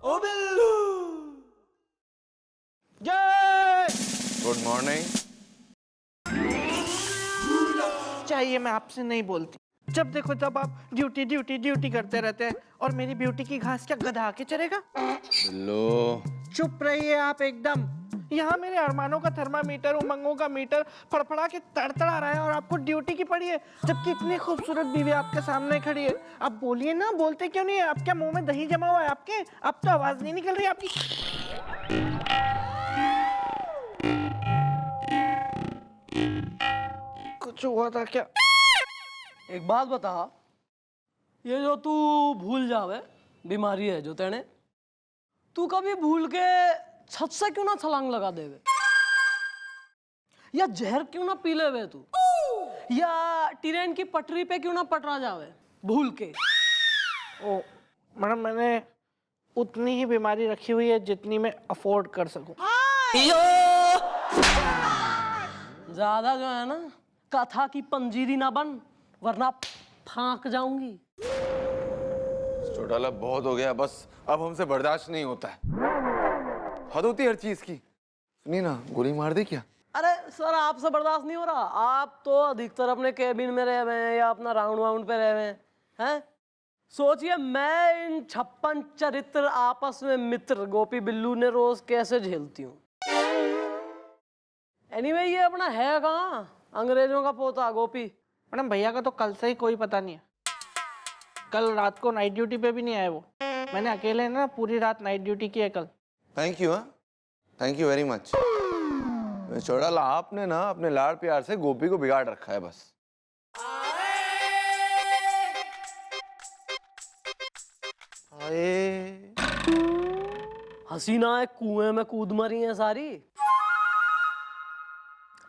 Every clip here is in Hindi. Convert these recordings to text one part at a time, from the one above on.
ओ बिल्लू। जय। Good morning. चाहिए मैं आपसे नहीं बोलती, जब देखो तब आप ड्यूटी ड्यूटी ड्यूटी करते रहते हैं, और मेरी ब्यूटी की घास क्या गधा के चलेगा? बिल्लू चुप रहिए आप एकदम। यहाँ मेरे अरमानों का थर्मामीटर, उमंगों का मीटर फड़फड़ा के तड़तड़ा रहा है, और आपको ड्यूटी की पड़ी है, जबकि इतनी खूबसूरत बीवी आपके सामने खड़ी है। आप बोलिए ना, बोलते क्यों नहीं है? आप क्या मुंह में दही जमा हुआ है आपके? अब तो आवाज नहीं निकल रही आपकी। कुछ हुआ था क्या? एक बात बता, ये जो तू भूल जावे बीमारी है जो तेने, तू कभी भूल के छत से क्यों ना छलांग लगा देवे, या जहर क्यों ना पी लेवे तू, या ट्रेन की पटरी पे क्यों ना पटरा जावे भूल के। ओ मैडम, मैंने उतनी ही बीमारी रखी हुई है जितनी मैं अफोर्ड कर सकूं। ज्यादा जो है ना कथा की पंजीरी ना बन, वरना फांक जाऊंगी। चौटाला बहुत हो गया, बस अब हमसे बर्दाश्त नहीं होता है। हद होती है हर चीज की। सुनिए ना, गोली मार दे क्या? अरे सर, आपसे बर्दाश्त नहीं हो रहा। आप तो अधिकतर अपने केबिन में रहे हुए हैं या अपना राउंड वाउंड पे रहे हुए हैं। सोचिए मैं इन 56 चरित्र आपस में मित्र गोपी बिल्लू ने रोज कैसे झेलती हूँ। एनीवे ये अपना है कहाँ, अंग्रेजों का पोता गोपी। मैडम भैया का तो कल से ही कोई पता नहीं है। कल रात को नाइट ड्यूटी पे भी नहीं आए वो। मैंने अकेले ना पूरी रात नाइट ड्यूटी की है कल। Thank you. हाँ, thank you very much. Chautala, आपने ना अपने लाड़ प्यार से गोपी को बिगाड़ रखा है बस। हसीना एक कुएं में कूद मरी है सारी,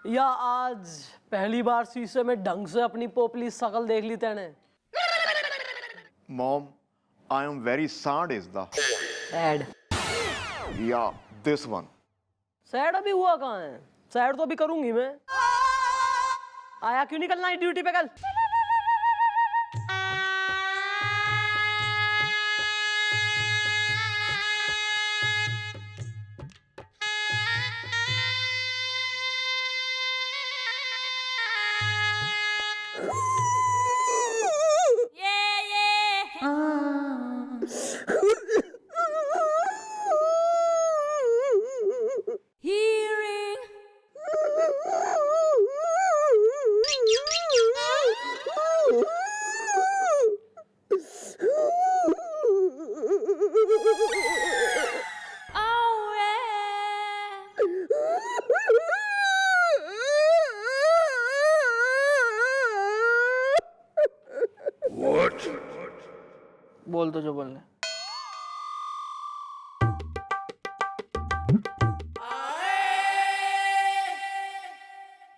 या आज पहली बार शीशे में ढंग से अपनी पोपली शकल देख ली तेने? Mom, I am very sad is the sad. yeah this one. Sad अभी हुआ कहाँ है? सैड तो अभी करूंगी मैं। आया क्यों नहीं कल नाइट ड्यूटी पे कल? बोल दो जो बोलने।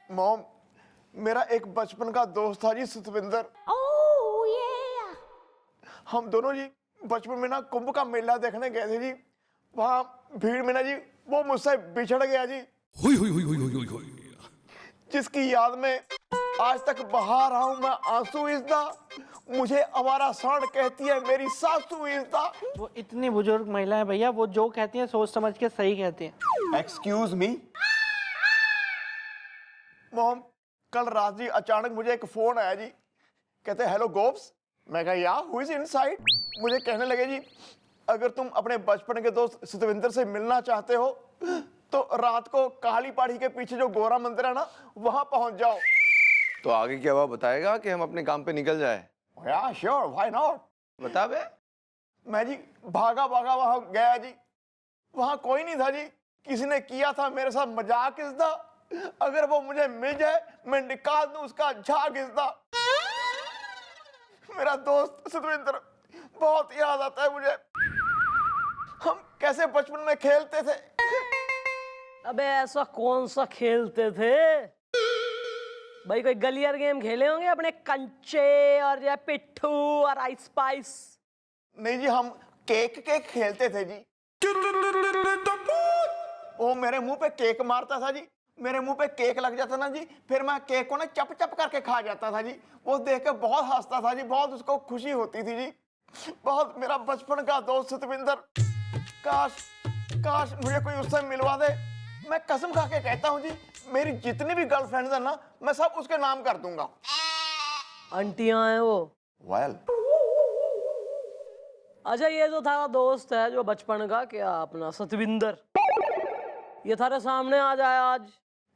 Mom, मेरा एक बचपन का दोस्त था जी, सतविंदर। हम दोनों जी बचपन में ना कुंभ का मेला देखने गए थे जी। वहाँ भीड़ में ना जी वो मुझसे बिछड़ गया जी। जिसकी याद में आज तक बहा रहा हूँ मैं आंसू इज़दा। मुझे आवारा सांड कहती है मेरी सासू इज़दा। वो इतनी बुजुर्ग महिला है भैया, वो जो कहती हैं सोच समझ के सही कहती हैं। एक्सक्यूज मी मॉम, कल रात जी अचानक मुझे एक फोन आया जी। कहते हेलो गोप्स। मैं कहा या हु इज इनसाइड। मुझे कहने लगे जी अगर तुम अपने बचपन के दोस्त सतविंदर से मिलना चाहते हो तो रात को काली पहाड़ी के पीछे जो गोरा मंदिर है ना वहां पहुंच जाओ। तो आगे क्या हुआ बताएगा कि हम अपने काम पे निकल जाए? या श्योर, व्हाई नॉट। बता बे। मैं जी भागा भागा वहां गया जी। वहां कोई नहीं था जी। किसी ने किया था मेरे साथ मजाक इज़दा। अगर वो मुझे मिल जाए मैं निकाल दूं उसका झाग इज़दा। मेरा दोस्त सतविंदर बहुत याद आता है मुझे। हम कैसे बचपन में खेलते थे। अबे ऐसा कौन सा खेलते थे भाई? कोई गलियर गेम खेले होंगे अपने कंचे और या पिट्ठू और आइस स्पाइस। नहीं जी, हम केक केक खेलते थे जी। वो मेरे मुंह पे केक मारता था जी। मेरे मुंह पे केक लग जाता ना जी, फिर मैं केक को ना चप चप करके खा जाता था जी। वो देख के बहुत हंसता था जी, बहुत उसको खुशी होती थी जी। बहुत मेरा बचपन का दोस्त सतविंदर। काश काश मुझे कोई उससे मिलवा दे। मैं कसम खा के कहता हूँ जी, मेरी जितनी भी गर्लफ्रेंड्स है ना, मैं सब उसके नाम कर दूंगा। आंटियां हैं वो। वेल अच्छा, ये जो थारा दोस्त है जो बचपन का, क्या अपना सतविंदर, ये थारे सामने आ जाए आज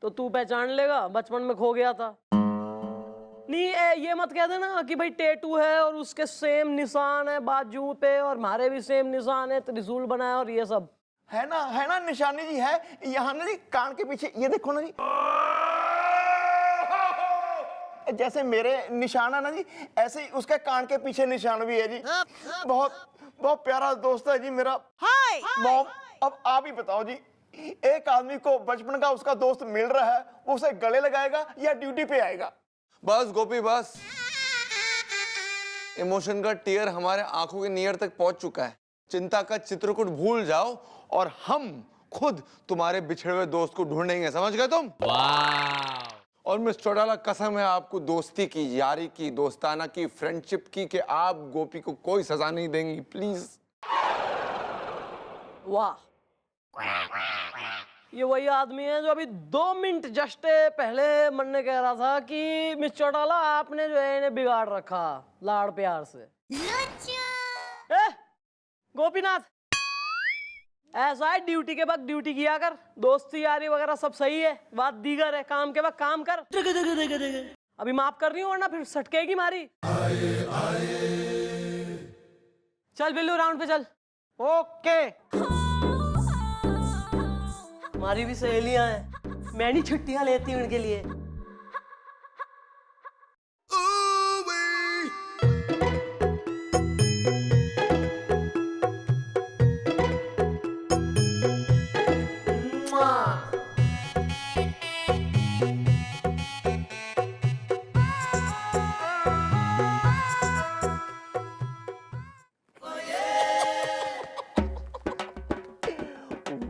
तो तू पहचान लेगा बचपन में खो गया था? नहीं, ये मत कह देना कि भाई टैटू है और उसके सेम निशान है बाजू पे और हमारे भी सेम निशान है, त्रिशूल बनाया और ये सब। है ना निशानी जी है यहाँ ना जी, कान के पीछे ये देखो ना जी, जैसे मेरे निशान है ना जी, ऐसे ही उसके कान के पीछे निशान भी है जी। बहुत बहुत प्यारा दोस्त है जी मेरा। मॉम, अब आप ही बताओ जी, एक आदमी को बचपन का उसका दोस्त मिल रहा है, वो उसे गले लगाएगा या ड्यूटी पे आएगा? बस गोपी बस, इमोशन का टीयर हमारे आंखों के नियर तक पहुंच चुका है। चिंता का चित्रकूट भूल जाओ और हम खुद तुम्हारे बिछड़े हुए दोस्त को ढूंढेंगे, समझ गए तुम? और मिस चौटाला, कसम है आपको दोस्ती की, यारी की, दोस्ताना की, फ्रेंडशिप की, कि आप गोपी को कोई सजा नहीं देंगी, प्लीज। वाह, ये वही आदमी है जो अभी 2 मिनट जस्ट पहले मन ने कह रहा था कि मिस चौटाला आपने जो है इन्हें बिगाड़ रखा लाड़ प्यार से। गोपीनाथ, ऐसा है, ड्यूटी के वक्त ड्यूटी किया कर, दोस्ती यारी वगैरह सब सही है, बात दीगर है, काम के वक्त काम कर। अभी माफ कर रही हूँ वरना फिर सटकेगी मारी। चल बिल्लू, राउंड पे चल। ओके। हमारी भी सहेलियां हैं, मैं नहीं छुट्टियां लेती हूं उनके लिए।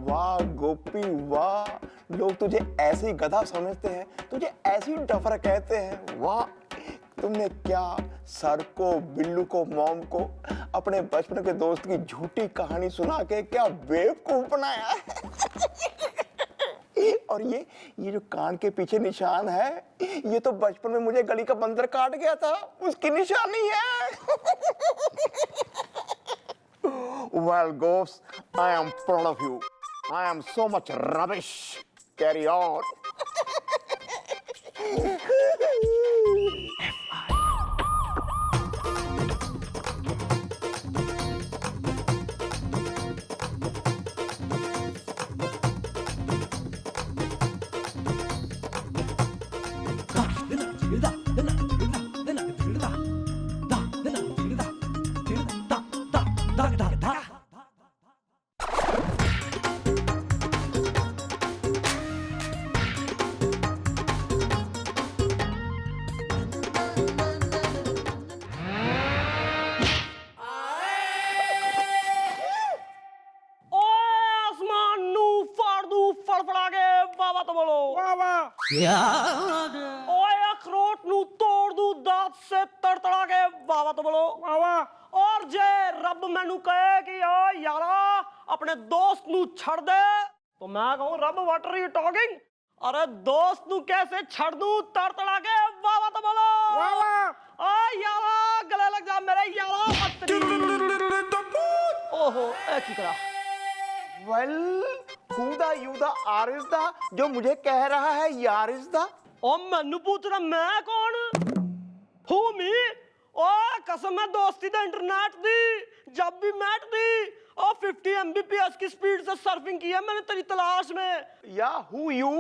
वाह गोपी वाह, लोग तुझे ऐसे ही गधा समझते हैं, तुझे ऐसी डफर कहते हैं। वाह, तुमने क्या सर को, बिल्लू को, मॉम को अपने बचपन के दोस्त की झूठी कहानी सुना के क्या बेवकूफ बनाया। और ये जो कान के पीछे निशान है, ये तो बचपन में मुझे गली का बंदर काट गया था, उसकी निशानी है। Well, Ghost, I am proud of you. I am so much rubbish. Carry on. ओए अखरोट नू तोड़ दू दांत से तड़तड़ा के, वाह तो बोलो वाह। और जे रब मैनू कहे कि ओ यारा अपने दोस्त नू छड़ दे, तो मैं कहूं रब व्हाट आर यू टॉकिंग? अरे दोस्त नू कैसे छड़ दूं तड़तड़ा के, वाह तो बोलो वाह। ओ यारा गले लग जा मेरे यारा। ओहो की करा। Well, who the you the are is the, जो मुझे कह रहा है यार is the? ओ मैनू पूछ रहा मैं कौन? हू मी? ओ कसम है दोस्ती दा इंटरनेट दी, जब भी मैट दी और 50 Mbps की स्पीड से सर्फिंग की है मैंने तेरी तलाश में। या who you?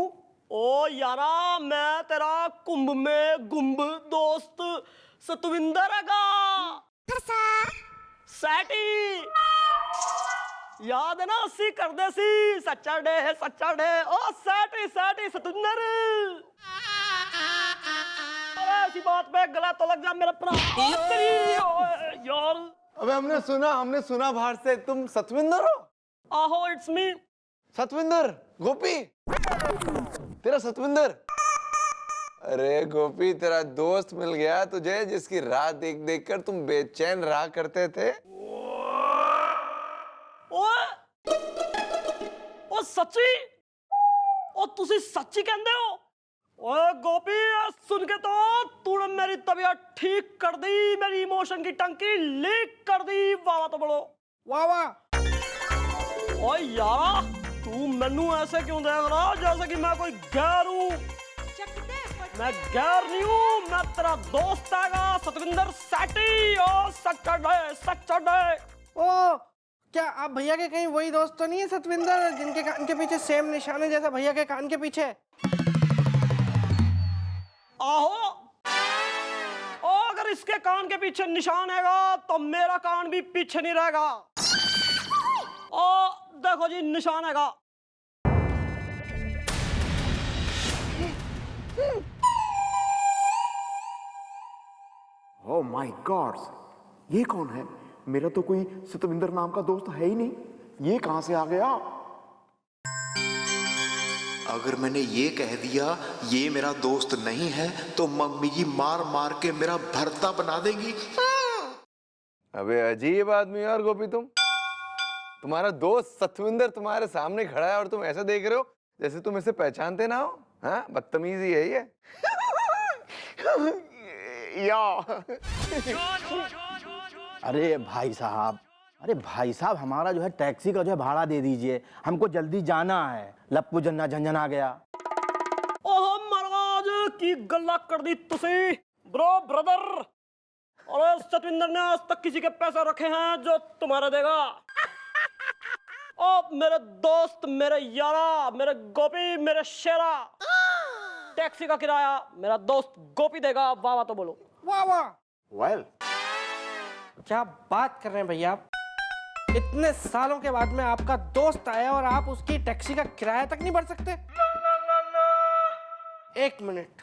ओ यारा मैं तेरा कुंभ में गुम्ब दोस्त सतविंदर हैगा। सैटी याद है ना, अस्सी कर दे सी, सच्चा डे है सच्चा डे। ओ सैटी सैटी सतविंदर, अरे ऐसी बात पे गला तो लग जा मेरे भरा। यार अबे हमने सुना बाहर से तुम सतविंदर हो? आहो इट्स मी। सतविंदर, गोपी तेरा सतविंदर। अरे गोपी, तेरा दोस्त मिल गया तुझे जिसकी राह देख देख कर तुम बेचैन रहा करते थे। ओए ओ सच्ची ओ तुसी सच्ची कहंदे हो ओए गोपी सुन के तो तूने मेरी तबीयत ठीक कर दी मेरी इमोशन की टंकी लीक कर दी वाह तो बोलो वाह वाह। ओए यारा तू मैनू ऐसे क्यों देख रहा जैसे कि मैं कोई गैर हूं मैं गैर नहीं हूं मैं तेरा दोस्त हैगा सतविंदर सैटी ओ सच्चा ओ क्या आप भैया के कहीं वही दोस्त तो नहीं है सतविंदर जिनके कान के पीछे सेम निशान है जैसा भैया के कान के पीछे? आहो ओ अगर इसके कान के पीछे निशान हैगा तो मेरा कान भी पीछे नहीं रहेगा ओ देखो जी निशान हैगा ओह माय गॉड, ये कौन है? मेरा तो कोई सतविंदर नाम का दोस्त है ही नहीं, ये कहां से आ गया? अगर मैंने ये कह दिया ये मेरा दोस्त नहीं है तो मम्मी जी मार मार के मेरा भरता बना देंगी। अबे अजीब आदमी यार गोपी तुम्हारा दोस्त सतविंदर तुम्हारे सामने खड़ा है और तुम ऐसे देख रहे हो जैसे तुम इसे पहचानते ना हो। हाँ बदतमीजी है ये। या अरे भाई साहब हमारा जो है टैक्सी का जो है भाड़ा दे दीजिए, हमको जल्दी जाना है। लप्पू जन्ना झंझन आ गया। ओह महाराज की गल्ला कर दी तुसी ब्रो ब्रदर। और सतविंदर ने आज तक किसी के पैसे रखे हैं जो तुम्हारे देगा। ओ मेरे दोस्त मेरे यारा मेरे गोपी मेरे शेरा टैक्सी का किराया मेरा दोस्त गोपी देगा वाह तो बोलो वाह वाह। वेल क्या बात कर रहे हैं भैया आप? इतने सालों के बाद में आपका दोस्त आया और आप उसकी टैक्सी का किराया तक नहीं भर सकते? एक मिनट।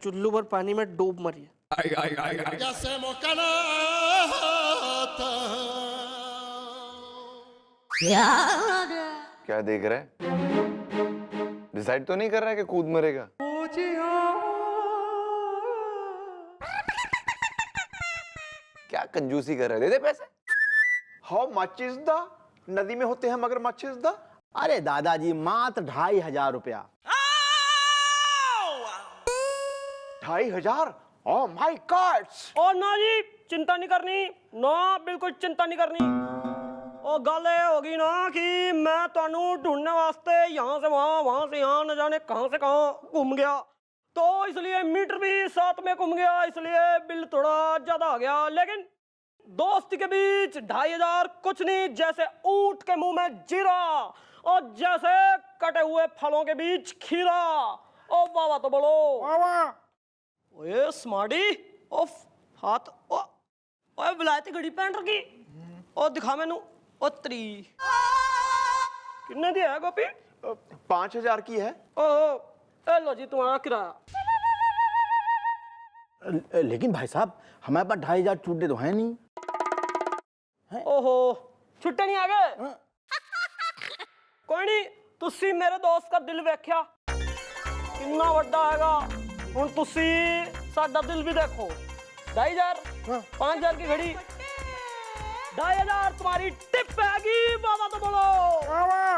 चुल्लू भर पानी में डूब मरिए। क्या देख रहा है? डिसाइड तो नहीं कर रहा है कि कूद मरेगा? क्या कंजूसी कर रहा है? दे दे पैसे। How much is the? नदी में होते हैं मगर मच इज द? अरे दादाजी मात्र 2500 रुपया। 2500? Oh my God. ओ ना जी चिंता नहीं करनी ना बिल्कुल चिंता नहीं करनी। ओ गल होगी ना कि मैं तानू ढूंढने वास्ते यहाँ से वहां से यहाँ न जाने कहां से कहां घूम गया तो इसलिए मीटर भी साथ में घूम गया इसलिए बिल थोड़ा ज्यादा आ गया लेकिन दोस्ती के बीच 2500 कुछ नहीं जैसे ऊंट के मुंह में जीरा और जैसे कटे हुए फलों के बीच खीरा। ओ वाह तो बोलो वाह वाह। ओए स्मार्टी ओफ हाथ ओए विलायती घड़ी पहन रखी ओ दिखा मैनू ओ त्री कितने दी है गोपी? 5000 की है। ओहो ए लो जी तुम्हारा किराया। लेकिन भाई साहब हमारे पास 2500 छूटे तो है नहीं। ओहो छुट्टे नहीं आ गए? कोई नहीं तुसी मेरे दोस्त का दिल वेख्या कितना वड्डा हैगा हुण तुसी साडा दिल भी देखो। 2500 5000 की घड़ी 2500 तुम्हारी टिप हैगी बाबा तो बोलो वाह वाह।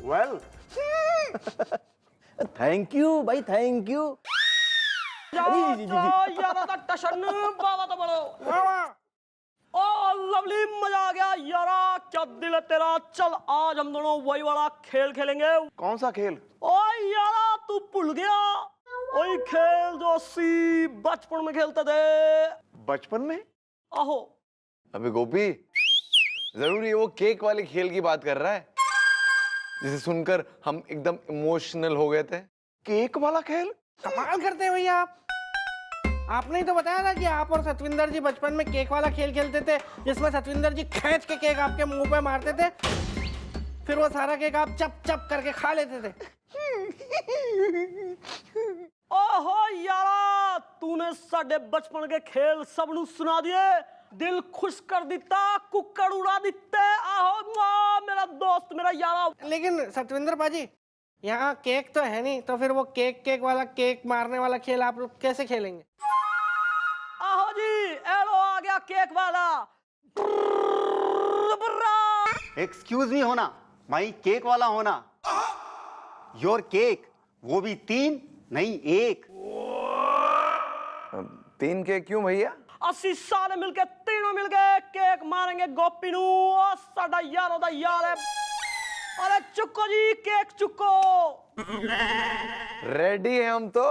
वेल थैंक यू भाई थैंक यू। यारा का टशन बाबा तो बोलो वाह वाह। ओ लवली मजा आ गया यारा क्या दिल है तेरा। चल आज हम दोनों वही वाला खेल खेलेंगे। कौन सा खेल? ओ यारा तू भूल गया वही खेल जो सी बचपन में खेलते थे। बचपन में? आहो अबे गोपी जरूर ये वो केक वाले खेल की बात कर रहा है जिसे सुनकर हम एकदम इमोशनल हो गए थे। केक वाला खेल? कमाल करते हैं भैया आप। आपने ही तो बताया था कि आप और सतविंदर जी बचपन में केक वाला खेल खेलते थे जिसमें सतविंदर जी खींच के केक आपके मुंह पे मारते थे फिर वो सारा केक आप चप चप करके खा लेते थे। ओहो यारा तूने साडे बचपन के खेल सबनू सुना दिए दिल खुश कर दिता कुक्कड़ उड़ा दिते। आहो मेरा दोस्त मेरा यारा। लेकिन सतविंदर पाजी यहाँ केक तो है नहीं, तो फिर वो केक वाला केक मारने वाला खेल आप लोग कैसे खेलेंगे? आहो जी, एलो आ गया केक वाला। एक्सक्यूज मी होना, माई केक वाला होना। योर केक, वो भी 3 नहीं 1। 3 केक क्यों भैया? 80 साल मिलके तीनों मिल गए केक मारेंगे गोपी नू। साडा यारो दा यार है। अरे चुक्को जी, केक चुक्को। रेडी है हम तो।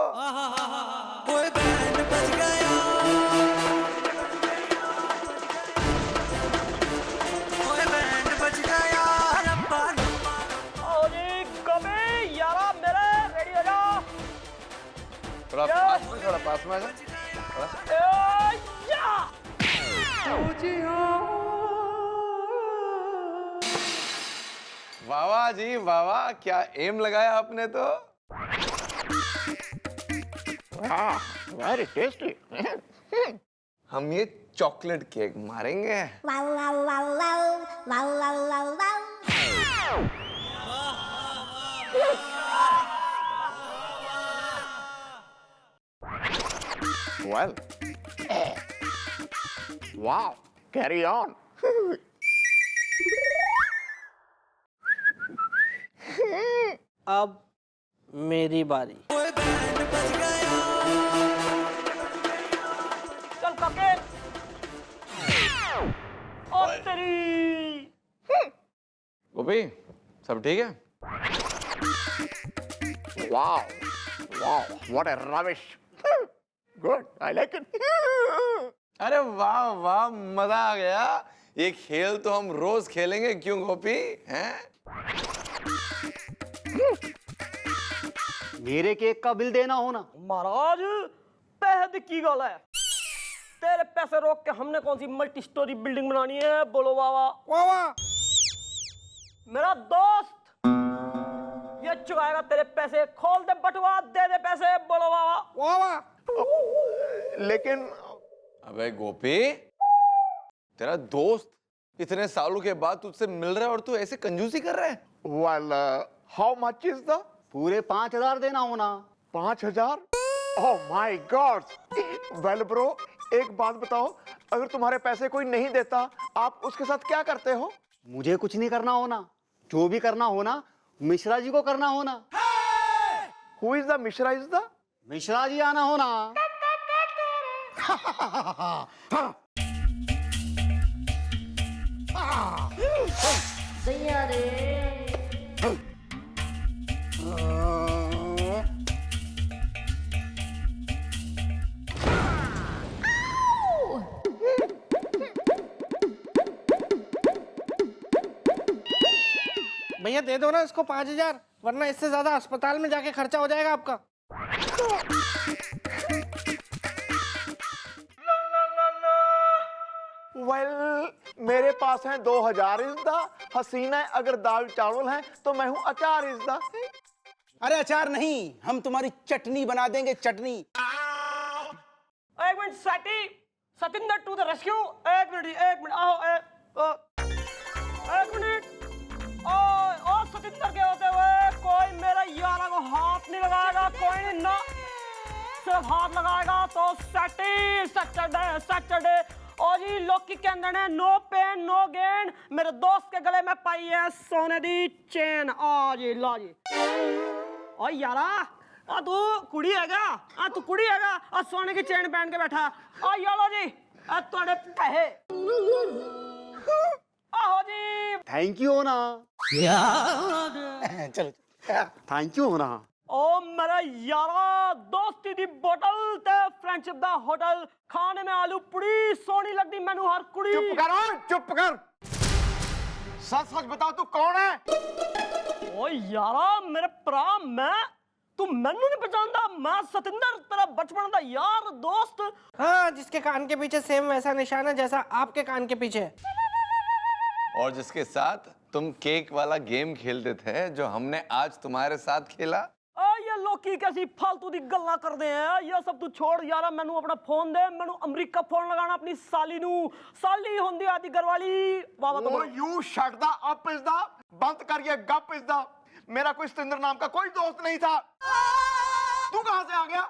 आओ जी गोपी यारा मेरे, रेडी हो जाओ। थोड़ा पास में, थोड़ा पास में आ जा। वाह वाह जी वाह वाह, क्या एम लगाया आपने तो। Very tasty. हम ये चॉकलेट केक मारेंगे। Wow, wow, wow, wow, wow, wow, wow, wow. Well, wow, carry on. अब मेरी बारी। चल काके। ओ तेरी। गोपी, सब ठीक है? Wow, wow, what a rubbish. Good, I like it. अरे वाह वाह, मजा आ गया। ये खेल तो हम रोज खेलेंगे, क्यों गोपी? हैं? मेरे केक का बिल देना होना। महाराज पहद की गल है, तेरे पैसे रोक के हमने कौन सी मल्टी स्टोरी बिल्डिंग बनानी है? बोलो वावा। वाह वाह। मेरा दोस्त ये चुकाएगा तेरे पैसे। खोल दे बटुआ, दे दे पैसे। बोलो वावा। वाह वाह। लेकिन अबे गोपी, तेरा दोस्त इतने सालों के बाद तुझसे मिल रहा है और तू ऐसे कंजूसी कर रहा है? well, how much is the? पूरे 5000 देना होना। 5000? Oh my God! Well bro, एक बात बताओ, अगर तुम्हारे पैसे कोई नहीं देता, आप उसके साथ क्या करते हो? मुझे कुछ नहीं करना होना, जो भी करना होना मिश्रा जी को करना होना। Who is the Mishra is the? Mishra ji आना होना। भैया दे दो ना इसको 5000, वरना इससे ज्यादा अस्पताल में जाके खर्चा हो जाएगा आपका। Well, मेरे पास है 2000 इस दा। हसीना है, अगर दाल चावल है तो मैं हूँ अचार इस दा। अरे अचार नहीं, हम तुम्हारी चटनी बना देंगे, चटनी। एक minute Satinder to the rescue. एक मिनट आओ। एक मिनट। ओ सतिंदर के होते हुए कोई मेरा यारा को हाथ नहीं लगाएगा, कोई ना सिर्फ हाथ लगाएगा तो सैटरडे। और जी लोकी कहते हैं नो पेन नो गेन। मेरे दोस्त के गले में पाई है सोने दी चेन। आ जी ला जी। ओ यारा आ तू कुड़ी हैगा, आ तू कुड़ी हैगा, आ सोने की चेन पहन के बैठा। आ यालो जी, आ तोड़े पैसे। आहो जी। थैंक यू होना। चलो थैंक यू होना। ओ मेरा यारा, दोस्ती दी बोतल ते फ्रेंडशिप दा होटल। खाने में आलू पूड़ी सोनी लगदी मैनू हर कुड़ी। चुप कर। सच सच बताओ तू कौन है? ओ यारा मेरे भरा, तू मैनू नहीं पहचानदा? मैं सतिंदर, तेरा बचपन दा यार दोस्त। हाँ, जिसके कान के पीछे सेम वैसा निशान है जैसा आपके कान के पीछे। और जिसके साथ तुम केक वाला गेम खेलते थे, जो हमने आज तुम्हारे साथ खेला। ये लोकी कैसी फालतू दी गल्ला कर दे हैं। ये सब तू छोड़ यारा, मैनू अपना फोन दे। मैनू अमरीका फोन लगाना अपनी साली नू। साली होंदी आदि घरवाली। वावा तो Oh, you shut the up is the, बंद कर ये गप is the। मेरा कोई सतेंद्र नाम का कोई दोस्त नहीं था। तू कहां से आ गया?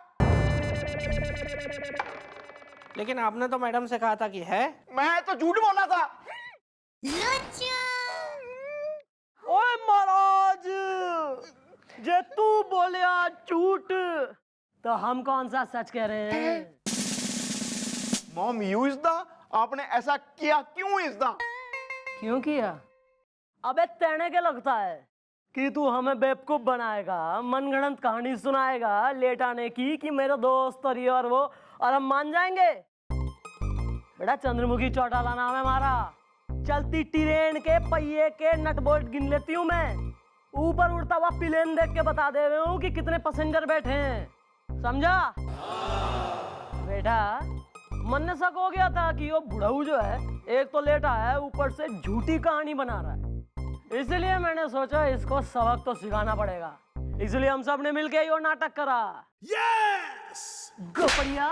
लेकिन आपने तो मैडम से कहा था कि है। मैं तो झूठ बोला था। ओए महाराज, जे तू बोलिया झूठ तो हम कौन सा सच कह रहे हैं? मॉम यू इज द, आपने ऐसा किया क्यों इज द? क्यों किया? अबे तेने क्या लगता है कि तू हमें बेवकूफ बनाएगा, मनगढ़ंत कहानी सुनाएगा लेट आने की कि मेरा दोस्त और ये और वो, और हम मान जाएंगे? बेटा चंद्रमुखी चौटाला नाम है हमारा। चलती ट्रेन के पहिए के नट बोल्ट गिन लेती हूँ मैं। ऊपर उड़ता हुआ प्लेन देख के बता दे रहे हूँ कि कितने पैसेंजर बैठे हैं, समझा? बेटा मन ने शक हो गया था कि वो बुढ़ऊ जो है एक तो लेटा है, ऊपर से झूठी कहानी बना रहा है। इसलिए मैंने सोचा इसको सबक तो सिखाना पड़ेगा। इसलिए हम सब ने मिलके ये नाटक करा। Yes गोपड़िया।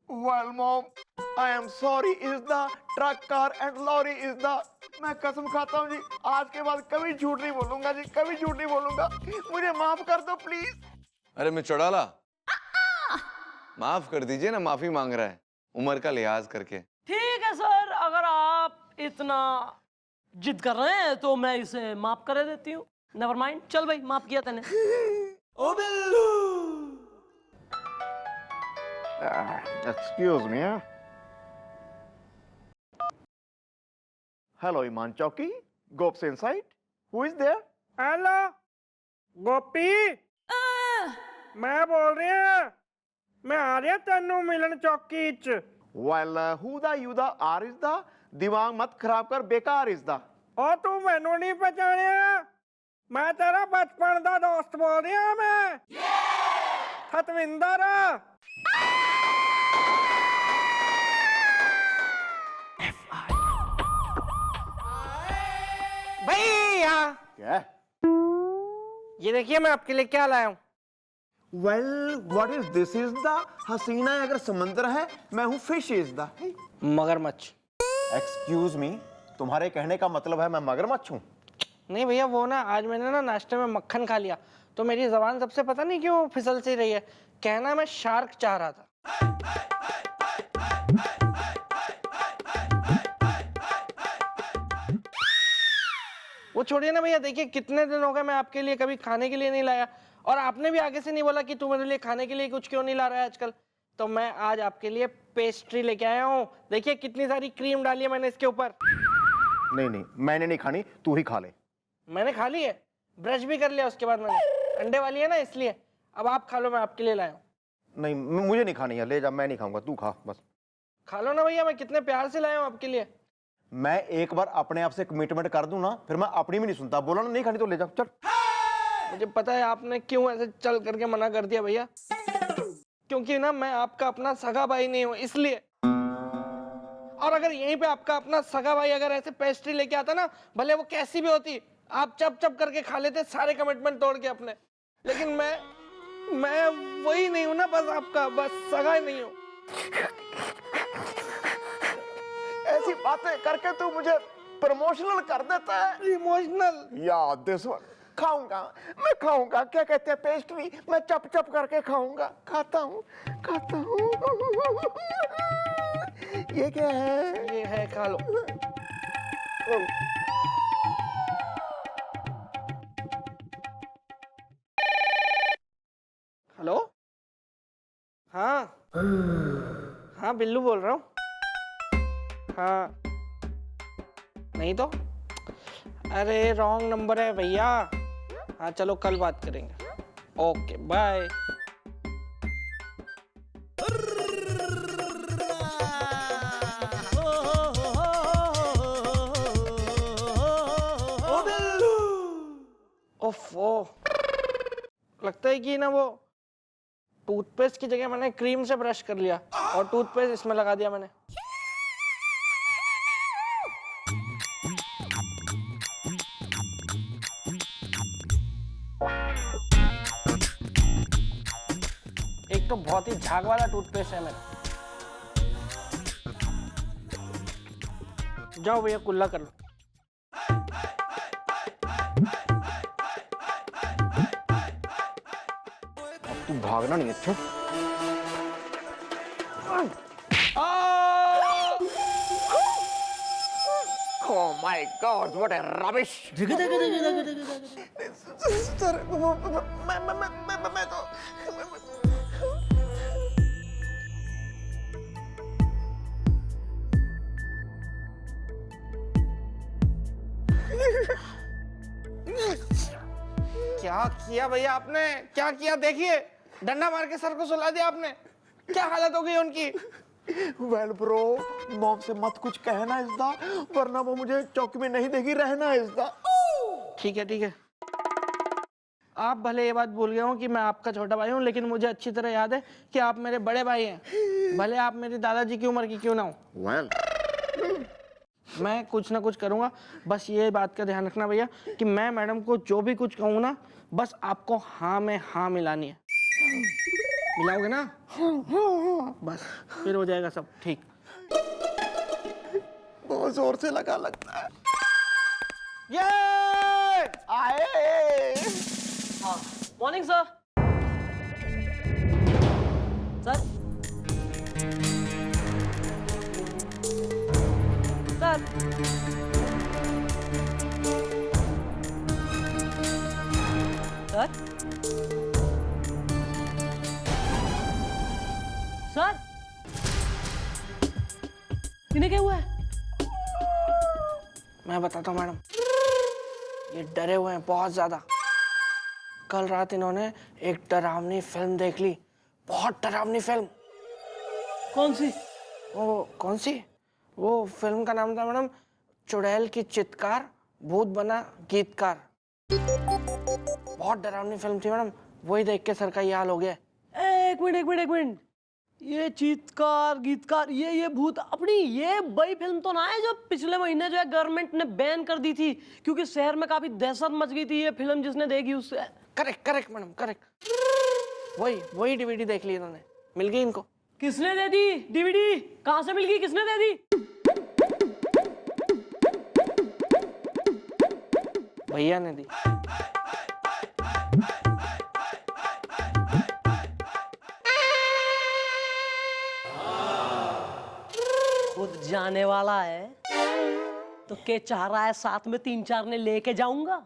Well, mom, I am sorry. Is the truck, car and lorry is the. मैं कसम खाता हूँ जी, आज के बाद कभी झूठ नहीं बोलूंगा जी, कभी झूठ नहीं बोलूंगा। मुझे माफ कर दो प्लीज। अरे मिस्टर चौटाला, माफ कर दीजिए ना, माफी मांग रहा है उम्र का लिहाज करके। ठीक है सर, अगर आप इतना जिद कर रहे हैं तो मैं इसे माफ कर देती हूँ। नेवर माइंड, चल भाई माफ किया तूने। ओ Billu. Excuse me. Hello, Iman Chowki. Gops inside. Who is there? Hello Gopi, मैं बोल रही हूँ, मैं आ रहा तेनू मिलन चौकी च। Well, who the you the are is the. दिमाग मत खराब कर, बेकार is the. ओ तू मैनू नहीं पहचानिया? मैं तेरा बचपन दा दोस्त बोल रही हूँ मैं। सतविंदर। भैया क्या? ये देखिए मैं आपके लिए क्या लाया हूँ। Well, what is this is the. हसीना अगर समंदर है, मैं हूँ fish is the. मगरमच्छ। एक्सक्यूज मी, तुम्हारे कहने का मतलब है मैं मगरमच्छ हूँ? नहीं भैया, वो ना आज मैंने ना नाश्ते में मक्खन खा लिया तो मेरी जबान सबसे पता नहीं क्यों फिसल सी रही है। कहना मैं शार्क चाह रहा था। वो छोड़िए ना भैया, देखिए कितने दिन हो गए मैं आपके लिए कभी खाने के लिए नहीं लाया, और आपने भी आगे से नहीं बोला कि तू मेरे लिए खाने के लिए कुछ क्यों नहीं ला रहा है आजकल। तो मैं आज आपके लिए पेस्ट्री लेके आया हूँ। देखिए कितनी सारी क्रीम डाली है मैंने इसके ऊपर। नहीं नहीं, मैंने नहीं खानी, तू ही खा ले। मैंने खा ली है, ब्रश भी कर लिया उसके बाद मैंने। अंडे वाली है ना इसलिए। अब आप खा लो, मैं आपके लिए लाया हूँ। नहीं, मुझे नहीं खानी है, ले जा, मैं नहीं खाऊंगा, तू खा बस। खा लो ना भैया, मैं कितने प्यार से लाया हूँ आपके लिए। मैं एक बार अपने आप से कमिटमेंट कर दूं ना, फिर मैं अपनी भी नहीं सुनता। बोला ना नहीं खानी तो ले जा, चल। मुझे पता है आपने क्यों ऐसे चल करके मना कर दिया भैया, क्योंकि ना मैं आपका अपना सगा भाई नहीं हूँ इसलिए। और अगर यहीं पे आपका अपना सगा भाई अगर ऐसे पेस्ट्री लेके आता ना, भले वो कैसी भी होती, आप चप चप करके खा लेते सारे कमिटमेंट तोड़ के अपने। लेकिन मैं वही नहीं हूँ ना, बस आपका बस सगा ही नहीं हूँ। ऐसी बातें करके तू मुझे प्रमोशनल कर देता है। इमोशनल। या दिस वन खाऊंगा, मैं खाऊंगा। क्या कहते हैं पेस्ट्री, मैं चप चप करके खाऊंगा। खाता हूँ खाता हूँ। ये क्या है? ये है, खा लो। हेलो, हाँ हाँ बिल्लू बोल रहा हूँ। हाँ नहीं तो, अरे रॉन्ग नंबर है भैया। हाँ चलो कल बात करेंगे। Okay bye. ओफो, लगता है कि ना वो टूथपेस्ट की जगह मैंने क्रीम से ब्रश कर लिया और टूथपेस्ट इसमें लगा दिया मैंने। एक तो बहुत ही झाग वाला टूथपेस्ट है मेरा। जाओ भैया कुल्ला कर लो। तू भागना नहीं अच्छा। Oh my God, what a rubbish! Sir मैं तो क्या किया भैया आपने, क्या किया? देखिए डंडा मार के सर को सुला दिया आपने। क्या हालत हो गई उनकी? वेल ब्रो, मॉम से मत कुछ कहना इसदा, वरना वो मुझे चौकी में नहीं देगी रहना इसदा। ठीक है ठीक है, आप भले ये बात भूल गए हो कि मैं आपका छोटा भाई हूँ, लेकिन मुझे अच्छी तरह याद है कि आप मेरे बड़े भाई हैं, भले आप मेरे दादाजी की उम्र की क्यों ना हो। वेल मैं कुछ ना कुछ करूँगा, बस ये बात का ध्यान रखना भैया कि मैं मैडम को जो भी कुछ कहूँ ना, बस आपको हाँ में हाँ मिलानी है। मिलाओगे ना? बस फिर हो जाएगा सब ठीक। बहुत जोर से लगा लगता है। ये आए morning sir. Sir sir sir sir इन्हें क्या हुआ है? मैं बताता हूँ मैडम, ये डरे हुए हैं बहुत ज्यादा। कल रात इन्होंने एक डरावनी फिल्म देख ली, बहुत डरावनी फिल्म। कौन सी? वो कौन सी? वो फिल्म का नाम था मैडम चुड़ैल की चित्कार भूत बना गीतकार। बहुत डरावनी फिल्म थी मैडम, वही देख के सर का ये हाल हो गया। एक मिनट, ये चीतकार गीतकार, ये भूत अपनी ये वही फिल्म तो ना है जो पिछले महीने जो है गवर्नमेंट ने बैन कर दी थी, क्योंकि शहर में काफी दहशत मच गई थी। ये फिल्म जिसने देखी उससे करेक्ट मैडम करेक्ट, वही डीवीडी देख ली इन्होंने, मिल गई इनको। किसने दे दी डीवीडी? कहां से मिल गई? किसने दे दी? भैया ने दी। खुद जाने वाला है तो के चाह रहा है साथ में 3-4 ने लेके जाऊंगा।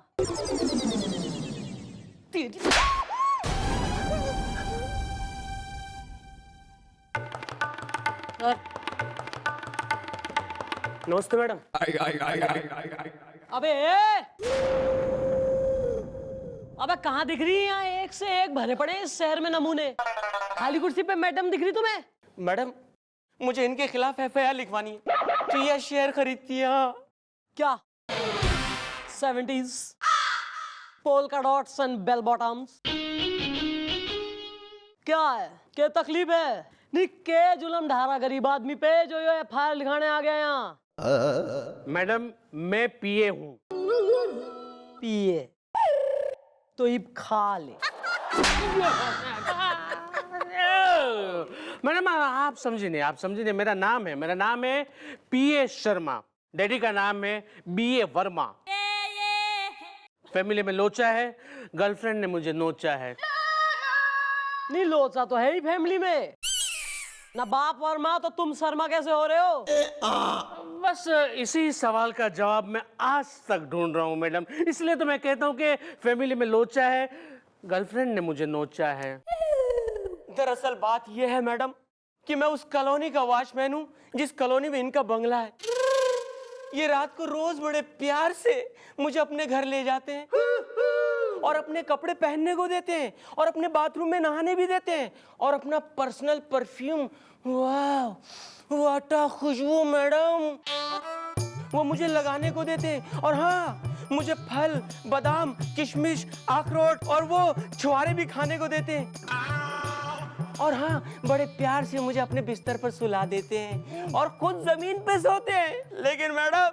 नमस्ते मैडम। अबे कहाँ दिख रही है? यहाँ एक से एक भरे पड़े इस शहर में नमूने। खाली कुर्सी पे मैडम दिख रही तुम्हें? मैडम मुझे इनके खिलाफ एफआईआर लिखवानी है, तो यह शेयर खरीदती है। क्या 70s polka dots and bell bottoms? क्या है? क्या तकलीफ है? नहीं के जुलम ढारा गरीब आदमी पे जो ये एफआईआर लिखाने आ गया यहाँ। मैडम मैं पीए हूँ। पिए तो इब खा ले। मैडम आप समझे नहीं, मेरा नाम है पीए शर्मा, डैडी का नाम है बीए वर्मा। फैमिली में लोचा है, गर्लफ्रेंड ने मुझे नोचा है। नहीं लोचा तो है ही फैमिली में, ना बाप वर्मा तो तुम शर्मा कैसे हो रहे हो? बस इसी सवाल का जवाब मैं आज तक ढूंढ रहा हूँ मैडम, इसलिए तो मैं कहता हूँ कि फैमिली में लोचा है, गर्लफ्रेंड ने मुझे नोचा है। दरअसल बात यह है मैडम कि मैं उस कॉलोनी का वॉचमैन हूँ जिस कॉलोनी में इनका बंगला है। ये रात को रोज बड़े प्यार से मुझे अपने घर ले जाते हैं और अपने कपड़े पहनने को देते हैं और अपने बाथरूम में नहाने भी देते हैं और अपना पर्सनल परफ्यूम, वाह व्हाट अ खुशबू मैडम, वो मुझे लगाने को देते हैं। और हाँ, मुझे फल, बादाम, किशमिश, अखरोट और वो छुआरे भी खाने को देते हैं। और हाँ, बड़े प्यार से मुझे अपने बिस्तर पर सुला देते हैं और खुद जमीन पे सोते हैं। लेकिन मैडम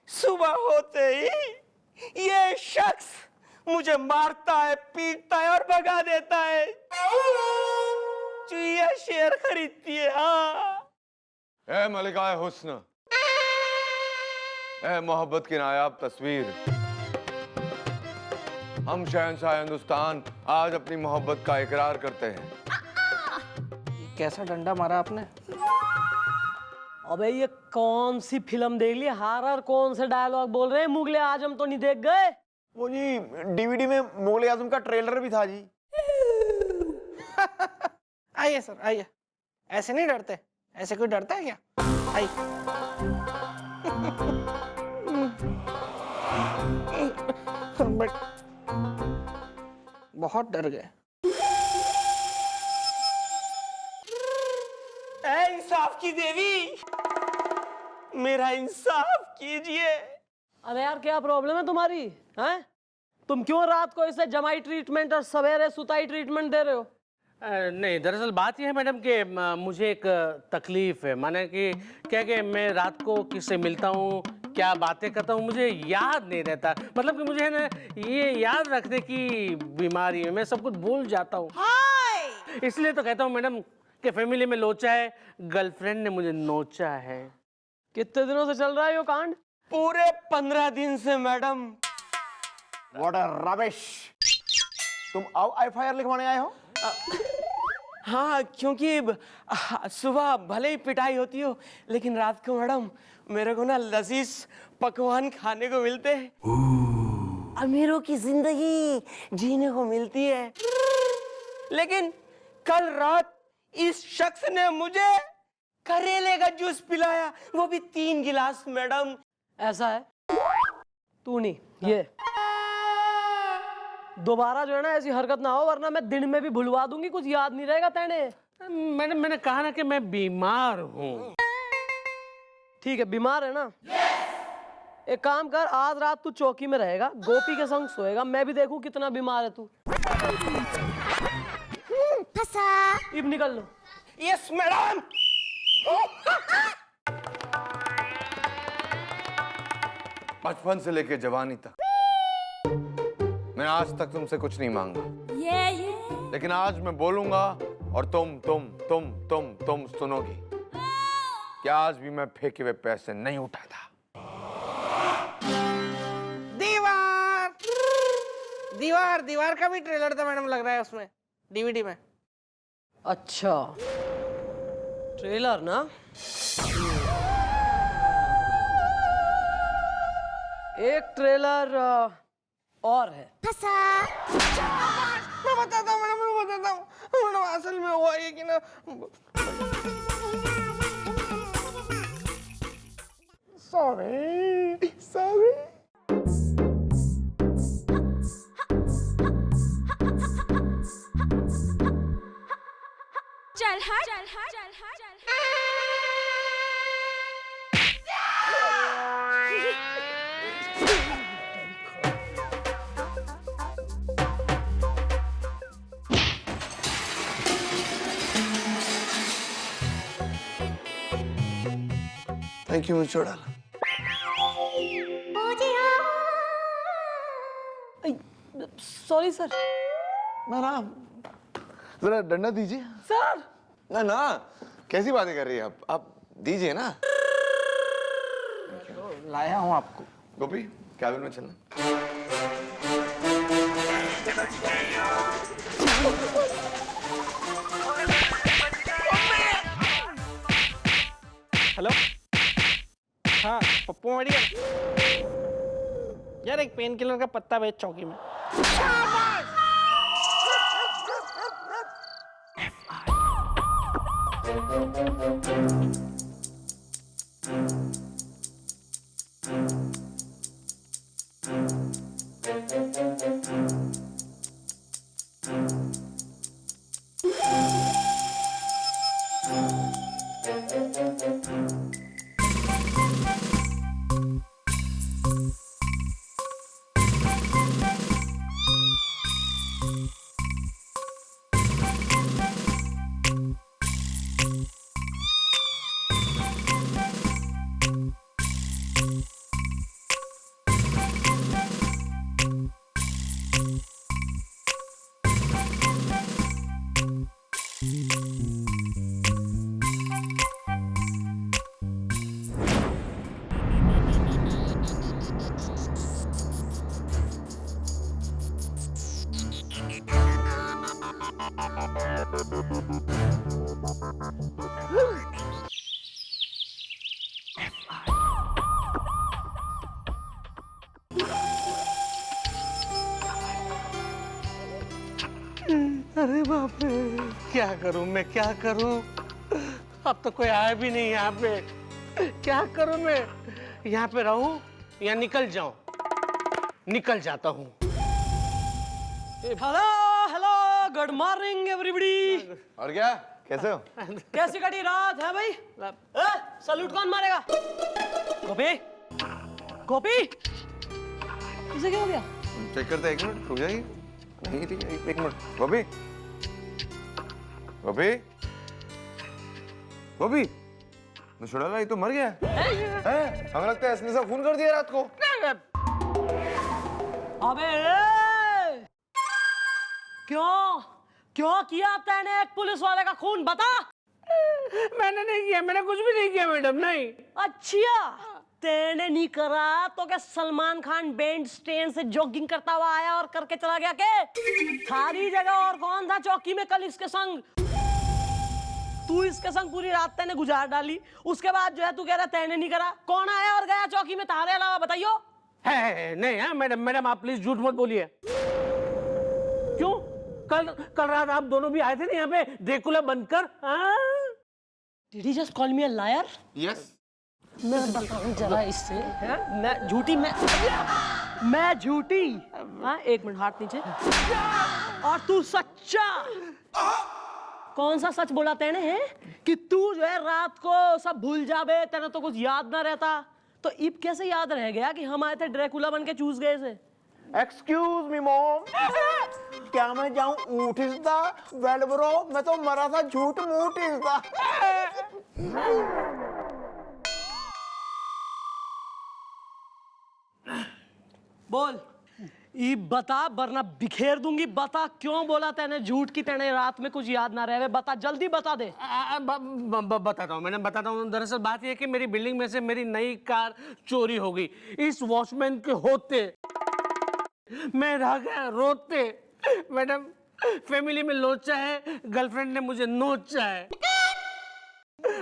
सुबह होते ही ये शख्स मुझे मारता है, पीटता है और भगा देता है। चुईया शेर खरीदती है। हाँ ए मलिका हुस्न, ए मोहब्बत की नायाब तस्वीर, हम शहंशाह हिंदुस्तान आज अपनी मोहब्बत का इकरार करते हैं। कैसा डंडा मारा आपने? अबे ये कौन सी फिल्म देख ली? हॉरर कौन से डायलॉग बोल रहे हैं? मुगले आजम तो नहीं देख गए? वो जी डीवीडी में मुगले आजम का ट्रेलर भी था जी। आइए सर आइए, ऐसे नहीं डरते, ऐसे कोई डरता है क्या? आइए। बहुत डर गए। ऐ इंसाफ की देवी, मेरा इंसाफ कीजिए। अरे यार क्या प्रॉब्लम है तुम्हारी? हैं? तुम क्यों रात को इसे जमाई ट्रीटमेंट और सवेरे सुताई ट्रीटमेंट दे रहे हो? नहीं, दरअसल बात यह है मैडम कि मुझे एक तकलीफ है। माने कि क्या कि मैं रात को किससे मिलता हूँ, क्या बातें करता हूँ, मुझे याद नहीं रहता। मतलब कि मुझे है ना ये याद रखने की बीमारी है, मैं सब कुछ भूल जाता हूँ। इसलिए तो कहता हूँ मैडम कि फैमिली में लोचा है, गर्लफ्रेंड ने मुझे नोचा है। कितने दिनों से चल रहा है ये कांड? पूरे 15 दिन से मैडम। What a rubbish. तुम आओ एफआईआर लिखवाने आए हो? हाँ, क्योंकि सुबह भले ही पिटाई होती हो, लेकिन रात को मैडम मेरे को ना लजीज पकवान खाने को मिलते हैं। अमीरों की जिंदगी जीने को मिलती है। लेकिन कल रात इस शख्स ने मुझे करेले का जूस पिलाया, वो भी 3 गिलास मैडम। ऐसा है? तू नहीं, ये दोबारा जो है ना ऐसी हरकत ना हो, वरना मैं दिन में भी भुलवा दूंगी, कुछ याद नहीं रहेगा तेने। मैडम मैंने कहा ना कि मैं बीमार हूँ। ठीक है, बीमार है ना? एक काम कर, आज रात तू चौकी में रहेगा, गोपी के संग सोएगा, मैं भी देखूं कितना बीमार है तू। इब निकल लो। Yes madam. बचपन से लेकर जवानी तक मैं आज तक तुमसे कुछ नहीं मांगा, लेकिन आज मैं बोलूंगा और तुम सुनोगी कि आज भी मैं फेंके हुए पैसे नहीं उठाता। दीवार दीवार दीवार का भी ट्रेलर था मैडम, लग रहा है उसमें डीवीडी में। अच्छा, ट्रेलर ना? एक ट्रेलर और है। मैं बताता हूँ मैडम, मैं बताता हूँ मैडम, असल में हुआ ये कि ना, सॉरी। चल हट चल हट चल हट चल हट। थैंक यू मिस्टर डाला। Sorry sir. ना जरा डंडा दीजिए सर। ना कैसी बातें कर रही है आप दीजिए ना। लाया हूँ आपको। गोपी कैबिन में चलना। हेलो, हाँ पप्पू मेडिकल। यार एक पेन किलर का पत्ता बेच चौकी में। अरे बाप रे, क्या करूं मैं, क्या करूं? अब तो कोई आया भी नहीं यहाँ पे। क्या करूं मैं? यहाँ पे रहूं या निकल जाऊं? निकल जाता हूं। Hello hello, good morning everybody. और क्या, कैसे हो? कैसी कटी रात है भाई? सलूट कौन मारेगा? गोपी, गोपी, इसे क्या हो गया? चेक करते हैं, 1 मिनट रुक जाइए। नहीं ठीक है, 1 मिनट। गोपी, गोपी, गोपी, छोड़ा ये तो मर गया है? हमें लगता है इसने सब खून कर दिया रात को। अबे क्यों क्यों किया तैने एक पुलिस वाले का खून, बता। मैंने नहीं किया, मैंने कुछ भी नहीं किया मैडम, नहीं। अच्छा, तेने नहीं करा तो क्या सलमान खान बैंड स्टैंड से जॉगिंग करता हुआ आया और करके चला गया के? थारी जगह और कौन था चौकी में कल इसके संग? तू इसके संग पूरी रात तेने गुजार डाली, उसके बाद जो है तू कह रहा तेने नहीं करा। कौन आया और गया चौकी में तारे अलावा, बताइयो? है नहीं है मैडम, मैडम आप प्लीज झूठ मत बोलिए। क्यों? कल रात आप दोनों भी आए थे ना यहाँ पे ड्रैकुला बनकर। Did he just call me a liar? Yes. मैं बताऊं जरा इससे, मैं झूठी, मैं झूठी। हाँ, 1 मिनट, हाथ नीचे। और तू सच्चा। कौन सा सच बोला तेने है कि तू जो है रात को सब भूल जाबे, तेने तो कुछ याद ना रहता? तो इब कैसे याद रह गया कि हम आए थे ड्रैकुला बन के चूस गए से? एक्सक्यूज मी मॉम, क्या मैं जाऊं ऊँट इज़दा? वेल ब्रो, मैं तो मरा था झूठ मूठ इज़दा। बोल, ई बता वरना बिखेर दूंगी। बता क्यों बोला तेने झूठ की तेने रात में कुछ याद ना रहे? बता, जल्दी बता दे। बताता हूँ मैडम, बताता हूँ। दरअसल बात यह है कि मेरी बिल्डिंग में से मेरी नई कार चोरी हो गई। इस वॉचमैन के होते मैं रह गया रोते। मैडम, फैमिली में लोचा है, गर्लफ्रेंड ने मुझे नोचा है।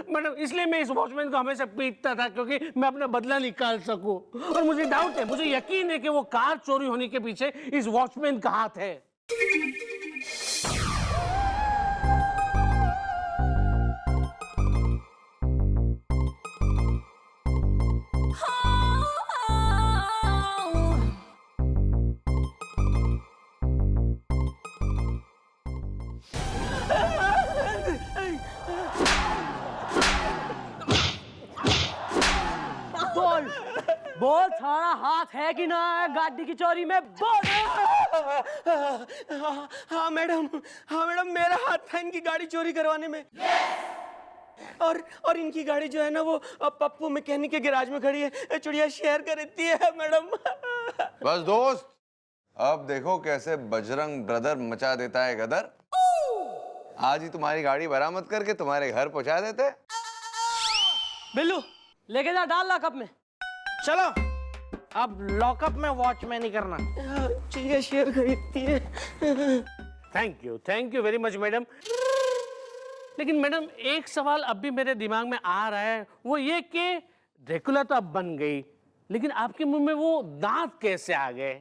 मैडम, इसलिए मैं इस वॉचमैन को हमेशा पीटता था, क्योंकि मैं अपना बदला निकाल सकूं। और मुझे डाउट है, मुझे यकीन है कि वो कार चोरी होने के पीछे इस वॉचमैन का हाथ है। बोल, थारा हाथ है कि ना है गाड़ी की चोरी में? बोल। हाँ मैडम, मेरा हाथ था इनकी गाड़ी चोरी करवाने में। और इनकी गाड़ी जो है ना वो पप्पू मैकेनिक के गैराज में खड़ी है, चिड़िया शहर का रहती है मैडम। बस दोस्त, अब देखो कैसे बजरंग ब्रदर मचा देता है गदर। आज ही तुम्हारी गाड़ी बरामद करके तुम्हारे घर पहुंचा देते। बिल्लू, लेके जा, डाल लॉकअप में। चलो, अब लॉकअप में वॉचमैन ही करना। चिड़िया शेयर खरीदती है। Thank you very much madam. लेकिन मैडम, एक सवाल अब भी मेरे दिमाग में आ रहा है, वो ये कि ड्रैकुला तो अब बन गई, लेकिन आपके मुंह में वो दांत कैसे आ गए?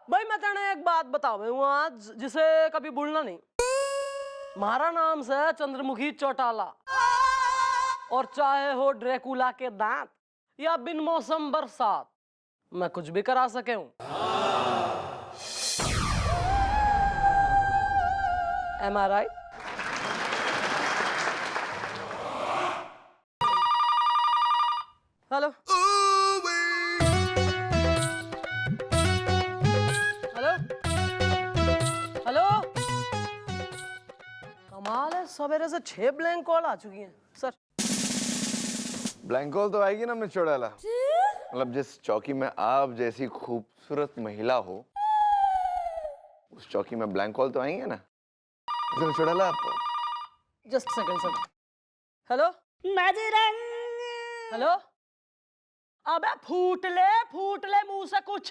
भाई मैं तेने एक बात बताओ, मैं आज जिसे कभी भूलना नहीं। हमारा नाम से चंद्रमुखी चौटाला, और चाहे हो ड्रैकुला के दांत या बिन मौसम बरसात, मैं कुछ भी करा सके हूं। Am I right? Hello hello hello, कमाल है, सवेरे से 6 ब्लैंक कॉल आ चुकी हैं सर। ब्लैंक कॉल तो आएगी ना मिस चौड़ाला। मतलब जिस चौकी में आप जैसी खूबसूरत महिला हो, उस चौकी में ब्लैंक कॉल तो आएंगे ना। Miss Chautala, just second sir. Hello Bajrang, hello, अबे फूट ले मुंह से कुछ।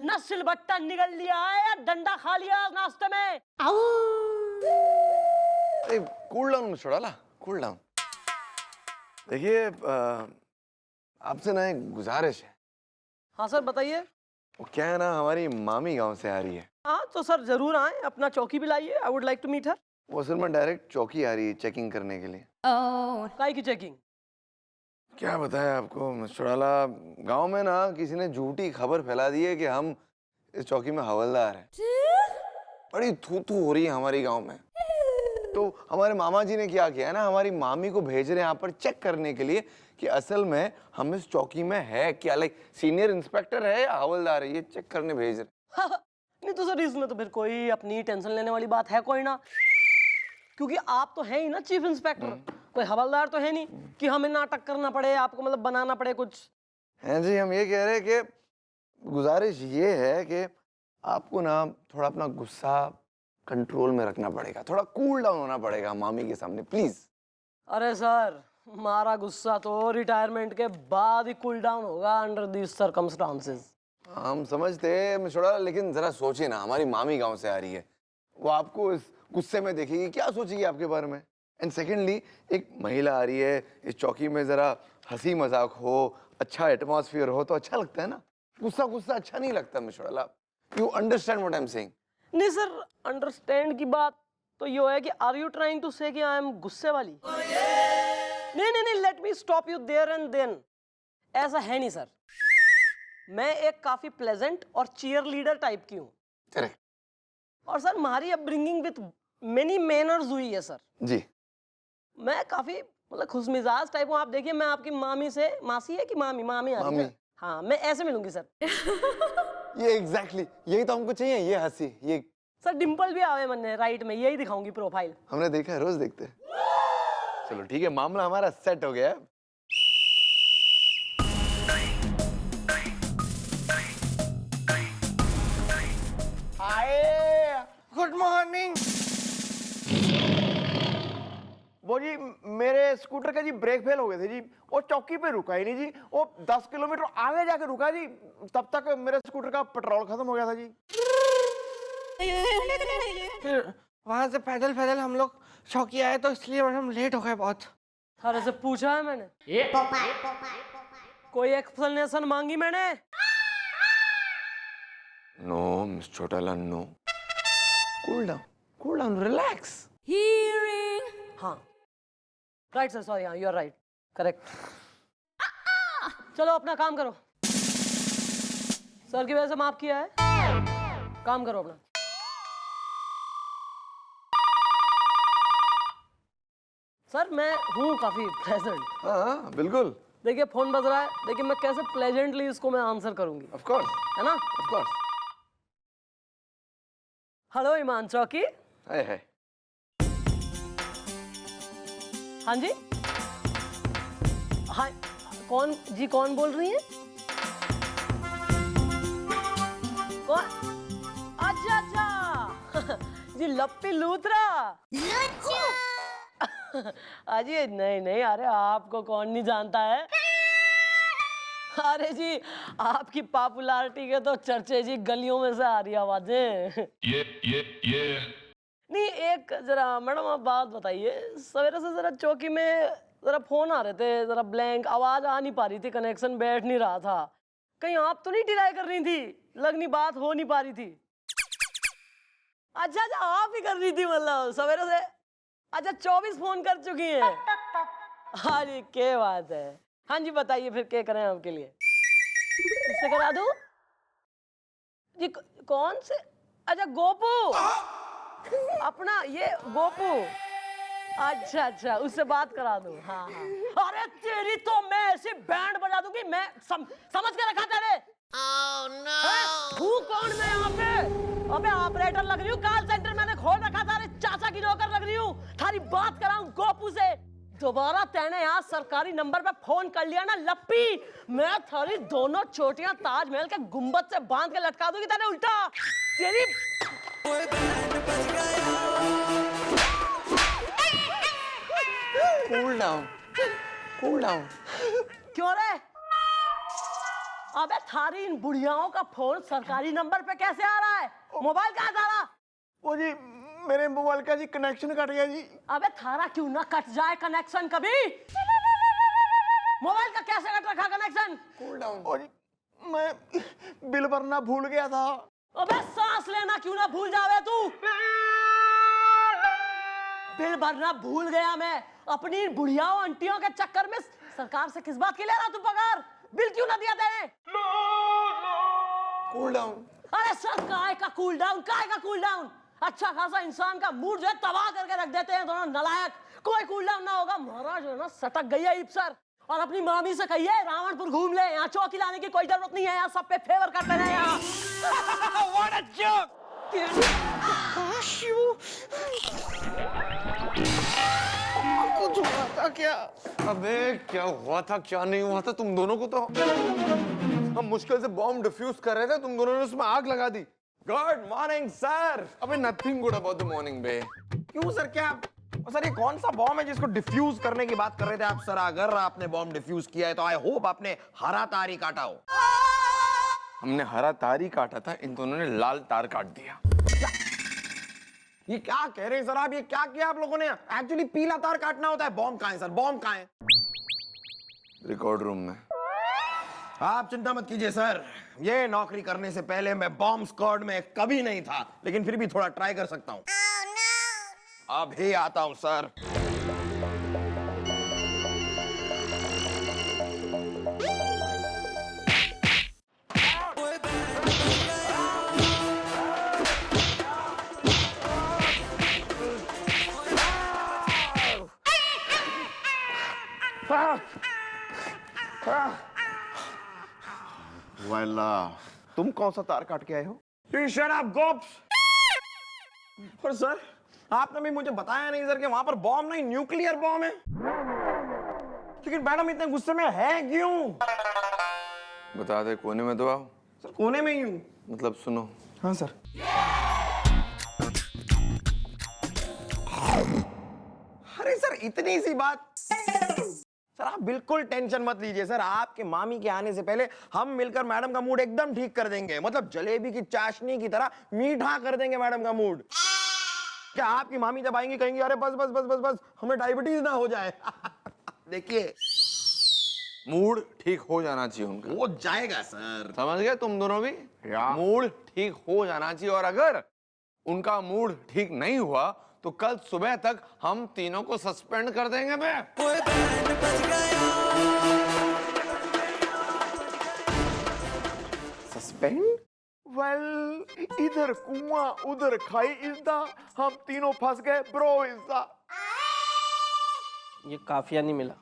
ना सिलबट्टा निगल लिया है या डंडा खा लिया नाश्ते में। Cool down mister Chautala, cool down. देखिए आपसे ना एक गुजारिश है। हाँ सर बताइए। वो क्या है ना, हमारी मामी गांव से आ रही है। हाँ तो सर जरूर आए, अपना चौकी भी लाइए। I would like to meet her. वो असल में डायरेक्ट चौकी आ रही है चेकिंग करने के लिए। काई की चेकिंग? क्या बताया आपको मिस्टर चौटाला, गांव में ना किसी ने झूठी खबर फैला दी है कि हम इस चौकी में हवलदार हैं। बड़ी थू हो रही है हमारी गांव में। तो हमारे मामा जी ने क्या किया है ना, हमारी मामी को भेज रहे हैं यहाँ पर चेक करने के लिए कि असल में हम इस चौकी में है क्या, लाइक सीनियर इंस्पेक्टर है या हवलदार है, ये चेक करने भेज रहे। नहीं तो सर इसमें तो फिर कोई अपनी टेंशन लेने वाली बात है कोई ना, क्योंकि आप तो हैं ही ना चीफ इंस्पेक्टर। कोई हवलदार तो है नहीं कि हमें नाटक करना पड़े, आपको मतलब बनाना पड़े कुछ। हैं जी, हम ये कह रहे हैं कि गुजारिश ये है कि आपको ना थोड़ा अपना गुस्सा कंट्रोल में रखना पड़ेगा, थोड़ा कूल डाउन होना पड़ेगा मामी के सामने, प्लीज। अरे सर हमारा गुस्सा तो रिटायरमेंट के बाद ही कूल डाउन होगा अंडर दीस सर्कमस्टांसेस। हम समझते हैं मिस्टर चौटाला, लेकिन जरा सोचिए ना, हमारी मामी गांव से आ रही है, वो आपको इस गुस्से में देखेगी, क्या सोचेगी आपके बारे में। एंड सेकेंडली एक महिला आ रही है, इस चौकी में जरा हंसी मजाक हो, अच्छा एटमॉस्फेयर हो तो अच्छा लगता है ना। गुस्सा गुस्सा अच्छा नहीं लगता mister Chautala. You understand what I am saying? नहीं सर, अंडरस्टैंड की बात तो ये है कि आर यू ट्राइंग टू से कि आई एम गुस्से वाली? नहीं, let me stop you there and then. ऐसा है नहीं सर, मैं एक काफी प्लेजेंट और चीयर लीडर टाइप की हूँ। करेक्ट। और सर हमारी अपब्रिंगिंग विद मेनी मैनर्स हुई है सर। जी। मैं काफी मतलब खुशमिजाज टाइप हूँ। आप देखिए मैं आपकी मामी से, मासी है कि मामी आ रही है? मामी। हाँ मैं ऐसे मिलूंगी सर। ये एग्जैक्टली यही तो हमको चाहिए, ये हंसी, ये सर डिम्पल भी आवे मन ने राइट में, यही दिखाऊंगी प्रोफाइल। हमने देखा है, रोज देखते हैं। चलो ठीक है, मामला हमारा सेट हो गया है। हाय, गुड मॉर्निंग। वो जी मेरे स्कूटर का जी ब्रेक फेल हो गए थे जी, वो चौकी पे रुका ही नहीं जी, वो 10 किलोमीटर आगे जाके रुका जी, तब तक मेरे स्कूटर का पेट्रोल खत्म हो गया था जी। फिर वहां से पैदल पैदल हम लोग चौकी आए तो इसलिए हम लेट हो गए बहुत। सर ऐसे पूछा है मैंने? कोई एक्सप्लेनेशन मांगी मैंने? No Mister Chautala, no. Cool down, relax. हाँ राइट सर, सॉरी, हाँ यू आर राइट, करेक्ट। चलो अपना काम करो। सर की वजह से माफ किया है, काम करो अपना। सर मैं हूँ काफी प्लेजेंट। हाँ बिल्कुल। देखिए फोन बज रहा है, देखिए मैं कैसे प्लेजेंटली इसको मैं आंसर करूंगी। ऑफ कोर्स, है ना? Of course. हेलो ईमान चौकी। है। हाँ जी, हाँ कौन जी, कौन बोल रही हैं? कौन? अच्छा जी लप्पी लूथरा। अजी नहीं, अरे आपको कौन नहीं जानता है। अरे जी आपकी पॉपुलैरिटी के तो चर्चे जी गलियों में से आ रही आवाजें। ये नहीं, एक जरा मैडम आप बात बताइए, सवेरे से जरा चौकी में जरा फोन आ रहे थे, जरा ब्लैंक आवाज आ नहीं पा रही थी, कनेक्शन बैठ नहीं रहा था। कहीं आप तो नहीं ट्राई कर रही थी? लगनी बात हो नहीं पा रही थी। अच्छा आप ही कर रही थी मतलब सवेरे से? अच्छा 24 फोन कर चुकी हैं। हाँ जी क्या बात है। हाँ जी बताइए फिर क्या करें आपके लिए? किससे करा दूं जी? कौन से? अच्छा गोपू, अपना ये गोपू। अच्छा उससे बात करा दूं। हाँ। अरे तेरी तो मैं ऐसी बैंड बजा दूंगी, मैं समझ के रखा तेरे। कौन मैं यहाँ पे? अबे ऑपरेटर लग रही हूँ, कॉल सेंटर मैंने खोल रखा था। अरे चाचा की नौकर लग रही हूँ, थारी बात कराऊं गोपू से। दोबारा तेने यहाँ सरकारी नंबर पे फोन कर लिया ना लप्पी, मैं थारी दोनों चोटियां ताजमहल के गुंबद से बांध के लटका दूंगी तेरे उल्टा। तेरी कूल डाउन। क्यों रे? अबे थारी इन बुढ़ियाओं का फोन सरकारी नंबर पे कैसे आ रहा है? मोबाइल कहाँ था थारा? वो जी मेरे मोबाइल का जी कनेक्शन कट गया जी। अबे थारा क्यों ना कट जाए कनेक्शन कभी? मोबाइल का कैसे कट रखा कनेक्शन? Cool down. ओ जी मैं बिल भरना भूल गया था। अबे सांस लेना क्यों ना भूल जावे तू? बिल भरना भूल गया मैं। अपनी बुढ़ियाओं आंटियों के चक्कर में सरकार से किस बात की ले रहा तू पगार? बिल क्यों ना दिया तेरे? Cool down. अरे सर काय का कूल डाउन, काय का कूल डाउन? अच्छा खासा इंसान का मूड जो है तबाह करके रख देते हैं दोनों नलायक। कोई कूल डाउन ना होगा। महाराज जो है ना सटक गई है सर। और अपनी मामी से कहिए रावणपुर घूम ले, यहाँ चौकी लाने की कोई जरूरत नहीं है, यहाँ सब पे फेवर करते रहे यहाँ। What a joke! कुछ हुआ था क्या? अबे क्या हुआ था क्या नहीं हुआ था तुम दोनों को? तो हम मुश्किल से बॉम्ब डिफ्यूज कर रहे थे, तुम दोनों ने उसमें आग लगा दी। Good morning sir. अबे nothing good about the morning बे। क्यों सर? क्या सर ये कौन सा बॉम्ब है जिसको डिफ्यूज करने की बात कर रहे थे आप? सर अगर आपने बॉम्ब डिफ्यूज किया है तो आई होप आपने हरा तार ही काटा हो। हमने हरा तार ही काटा था, इन दोनों ने लाल तार काट दिया। ये क्या कह रहे हैं सर आप? ये क्या किया आप लोगों ने? एक्चुअली पीला तार काटना होता है। बॉम्ब कहाँ है सर? बॉम्ब कहाँ है? रिकॉर्ड रूम में। आप चिंता मत कीजिए सर, ये नौकरी करने से पहले मैं बॉम्ब स्क्वाड में कभी नहीं था, लेकिन फिर भी थोड़ा ट्राई कर सकता हूँ। अभी आता हूँ सर। वाला तुम कौन सा तार काट के आए हो? Shut up Gops. पर सर आपने भी मुझे बताया नहीं सर कि वहां पर बॉम्ब नहीं न्यूक्लियर बॉम्ब है। लेकिन मैडम इतने गुस्से में है क्यों? बता दे, कोने में तो आओ। सर कोने में ही हूं। मतलब सुनो। हाँ सर। अरे सर इतनी सी बात। सर आप बिल्कुल टेंशन मत लीजिए सर, आपके मामी के आने से पहले हम मिलकर मैडम का मूड एकदम ठीक कर देंगे। मतलब जलेबी की चाशनी की तरह मीठा कर देंगे मैडम का मूड। क्या आपकी मामी जब आएंगी कहेंगी अरे बस बस बस बस बस हमें डायबिटीज ना हो जाए। देखिए मूड ठीक हो जाना चाहिए उनका। हो जाएगा सर। समझ गए तुम दोनों भी? मूड ठीक हो जाना चाहिए, और अगर उनका मूड ठीक नहीं हुआ तो कल सुबह तक हम तीनों को सस्पेंड कर देंगे बे। सस्पेंड? वेल इधर कुआं उधर खाई इज़दा, हम तीनों फंस गए ब्रो इज़दा। ये काफिया नहीं मिला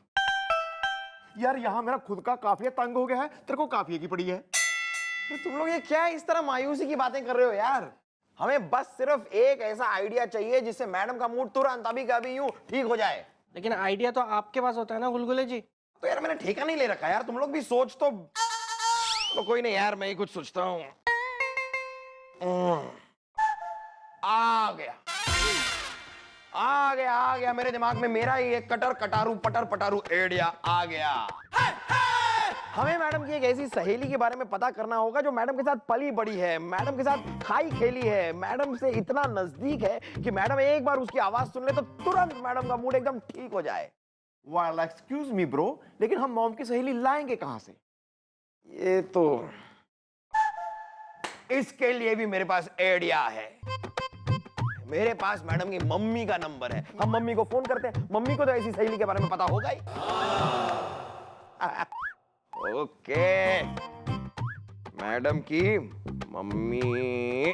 यार, यहाँ मेरा खुद का काफिया तंग हो गया है, तेरे को काफिये की पड़ी है। तुम लोग ये क्या इस तरह मायूसी की बातें कर रहे हो यार? हमें बस सिर्फ एक ऐसा आइडिया चाहिए जिससे मैडम का मूड तुरंत अभी का अभी यूं ठीक हो जाए। लेकिन आइडिया तो आपके पास होता है ना गुलगुले जी। तो यार मैंने ठेका नहीं ले रखा यार, तुम लोग भी सोच तो कोई नहीं यार, मैं ही कुछ सोचता हूँ। आ गया मेरे दिमाग में, मेरा ही एक कटर कटारू पटर पटारू आइडिया आ गया। हमें मैडम की एक ऐसी सहेली के बारे में पता करना होगा जो मैडम के साथ पली बड़ी है, मैडम के साथ खाई खेली है, मैडम से इतना नजदीक है कि मैडम एक बार उसकी आवाज सुन ले तो तुरंत मैडम का मूड एकदम ठीक हो जाए। वेल एक्सक्यूज मी ब्रो, लेकिन हम मॉम की सहेली लाएंगे कहां से? ये तो इसके लिए भी मेरे पास आइडिया है। मेरे पास मैडम की मम्मी का नंबर है, हम मम्मी को फोन करते हैं। मम्मी को तो ऐसी सहेली के बारे में पता होगा ही। ओके, मैडम की मम्मी।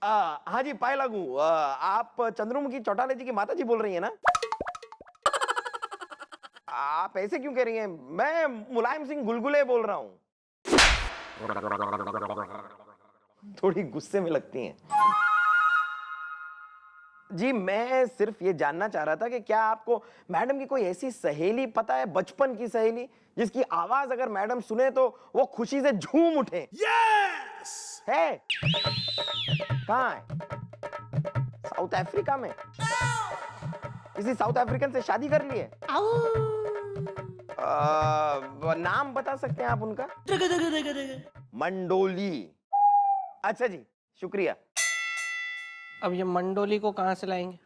हाँ जी पाए लगू, आप चंद्रमुखी चौटाले जी की माता जी बोल रही हैं ना? आप ऐसे क्यों कह रही हैं? मैं मुलायम सिंह गुलगुले बोल रहा हूं। थोड़ी गुस्से में लगती हैं जी। मैं सिर्फ ये जानना चाह रहा था कि क्या आपको मैडम की कोई ऐसी सहेली पता है, बचपन की सहेली, जिसकी आवाज अगर मैडम सुने तो वो खुशी से झूम उठे? यस! है? कहाँ है? साउथ अफ्रीका में? किसी साउथ अफ्रीकन से शादी कर ली है? नाम बता सकते हैं आप उनका? मंडोली। अच्छा जी, शुक्रिया। अब ये मंडोली को कहाँ से लाएंगे?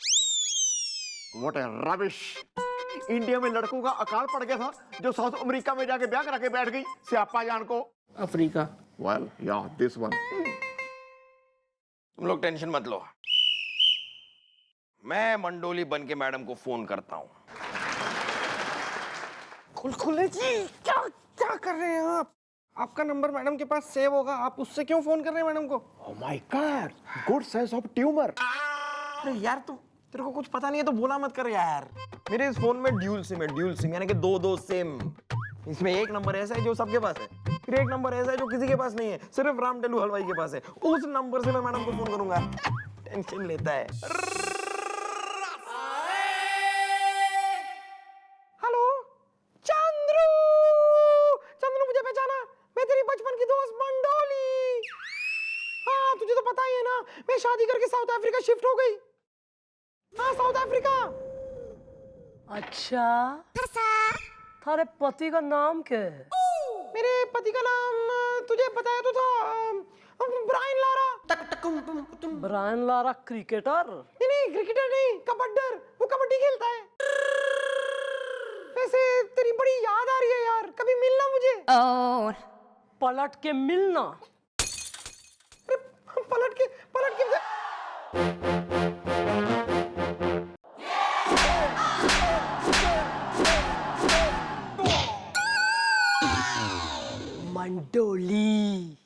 What a rubbish. इंडिया में लड़कों का अकाल पड़ गया था जो साउथ अमेरिका में जाके ब्याह करा के बैठ गई सियापा जान को। अफ्रीका। वेल या दिस वन। तुम लोग टेंशन मत लो, मैं मंडोली बन के मैडम को फोन करता हूँ। खुले जी, क्या क्या कर रहे हैं आप? आपका नंबर मैडम के पास सेव होगा, आप उससे क्यों फोन कर रहे हैं मैडम को? Oh my God, good sense of tumour. अरे यार तेरे को कुछ पता नहीं है तो बोला मत कर यार। मेरे इस फोन में ड्यूल सिम यानी कि दो सिम। इसमें एक नंबर ऐसा है जो सबके पास है, फिर एक नंबर ऐसा है जो किसी के पास नहीं है, सिर्फ रामटेलू हलवाई के पास है। उस नंबर से मैं मैडम को फोन करूंगा। टेंशन लेता है। हेलो चंद्रू, चंद्रू मुझे पहचाना? मैं तेरी बचपन की दोस्त मंडोली। हाँ तुझे तो पता ही है ना, मैं शादी करके साउथ अफ्रीका शिफ्ट हो गई। हाँ साउथ अफ्रीका। अच्छा, थारे पति का नाम क्या है? मेरे पति का नाम तुझे बताया तो था, Brian Lara. Brian Lara cricketer? नहीं क्रिकेटर नहीं, कबड्डर। वो कबड्डी खेलता है। वैसे तेरी बड़ी याद आ रही है यार, कभी मिलना मुझे। पलट के मिलना। पलट के मंडोली।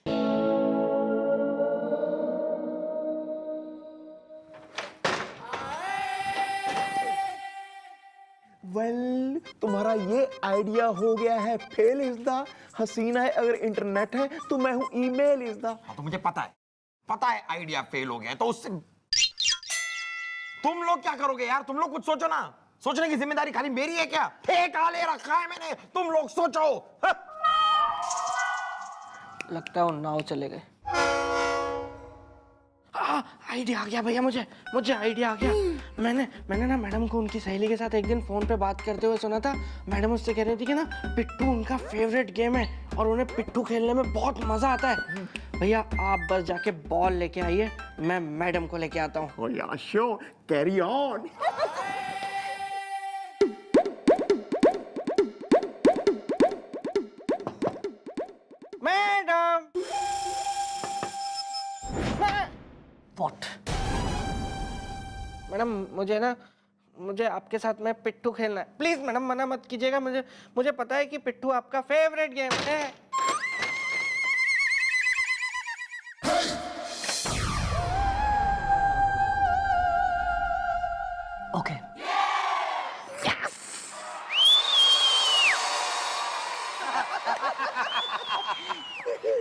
वेल तुम्हारा ये आइडिया हो गया है फेल इज द हसीना है अगर इंटरनेट है तो मैं हूं ईमेल इज द। तो मुझे पता है आइडिया फेल हो गया है, तो उससे तुम लोग क्या करोगे यार? तुम लोग कुछ सोचो ना। सोचने की जिम्मेदारी खाली मेरी है क्या? ठेका ले रखा है मैंने, तुम लोग सोचो। लगता है वो नाव चले गए। आइडिया आ गया भैया, मुझे आइडिया आ गया। मैंने ना मैडम को उनकी सहेली के साथ एक दिन फोन पे बात करते हुए सुना था। मैडम उससे कह रही थी कि ना पिट्ठू उनका फेवरेट गेम है और उन्हें पिट्ठू खेलने में बहुत मजा आता है। भैया आप बस जाके बॉल लेके आइए, मैं मैडम को लेके आता हूँ। ओह या sure, carry on. Madam what? Madam मुझे आपके साथ में पिट्ठू खेलना है। प्लीज मैडम मना मत कीजिएगा, मुझे पता है कि पिट्ठू आपका फेवरेट गेम है। ओके।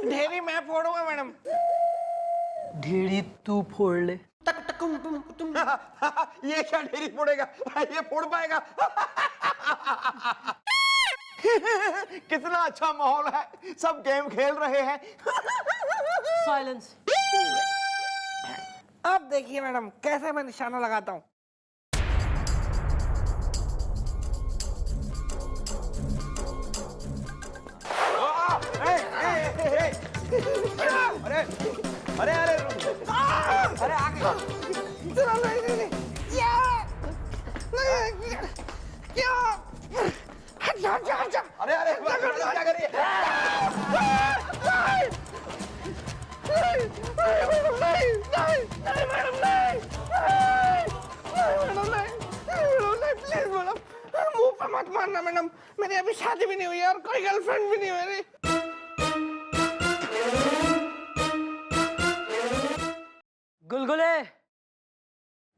ढेरी मैं फोड़ूंगा मैडम। ढेड़ी तू फोड़ ले। ये क्या ढेरी फोड़ेगा? ये फोड़ पाएगा? कितना अच्छा माहौल है, सब गेम खेल रहे हैं। साइलेंस। अब देखिए मैडम कैसे मैं निशाना लगाता हूँ। अरे आगे। अरे क्या कर रही है? प्लीज मैडम, मुंह पे मत मारना मैडम। मेरी अभी शादी भी नहीं हुई और कोई गर्लफ्रेंड भी नहीं हुई मेरी। गुलगुले,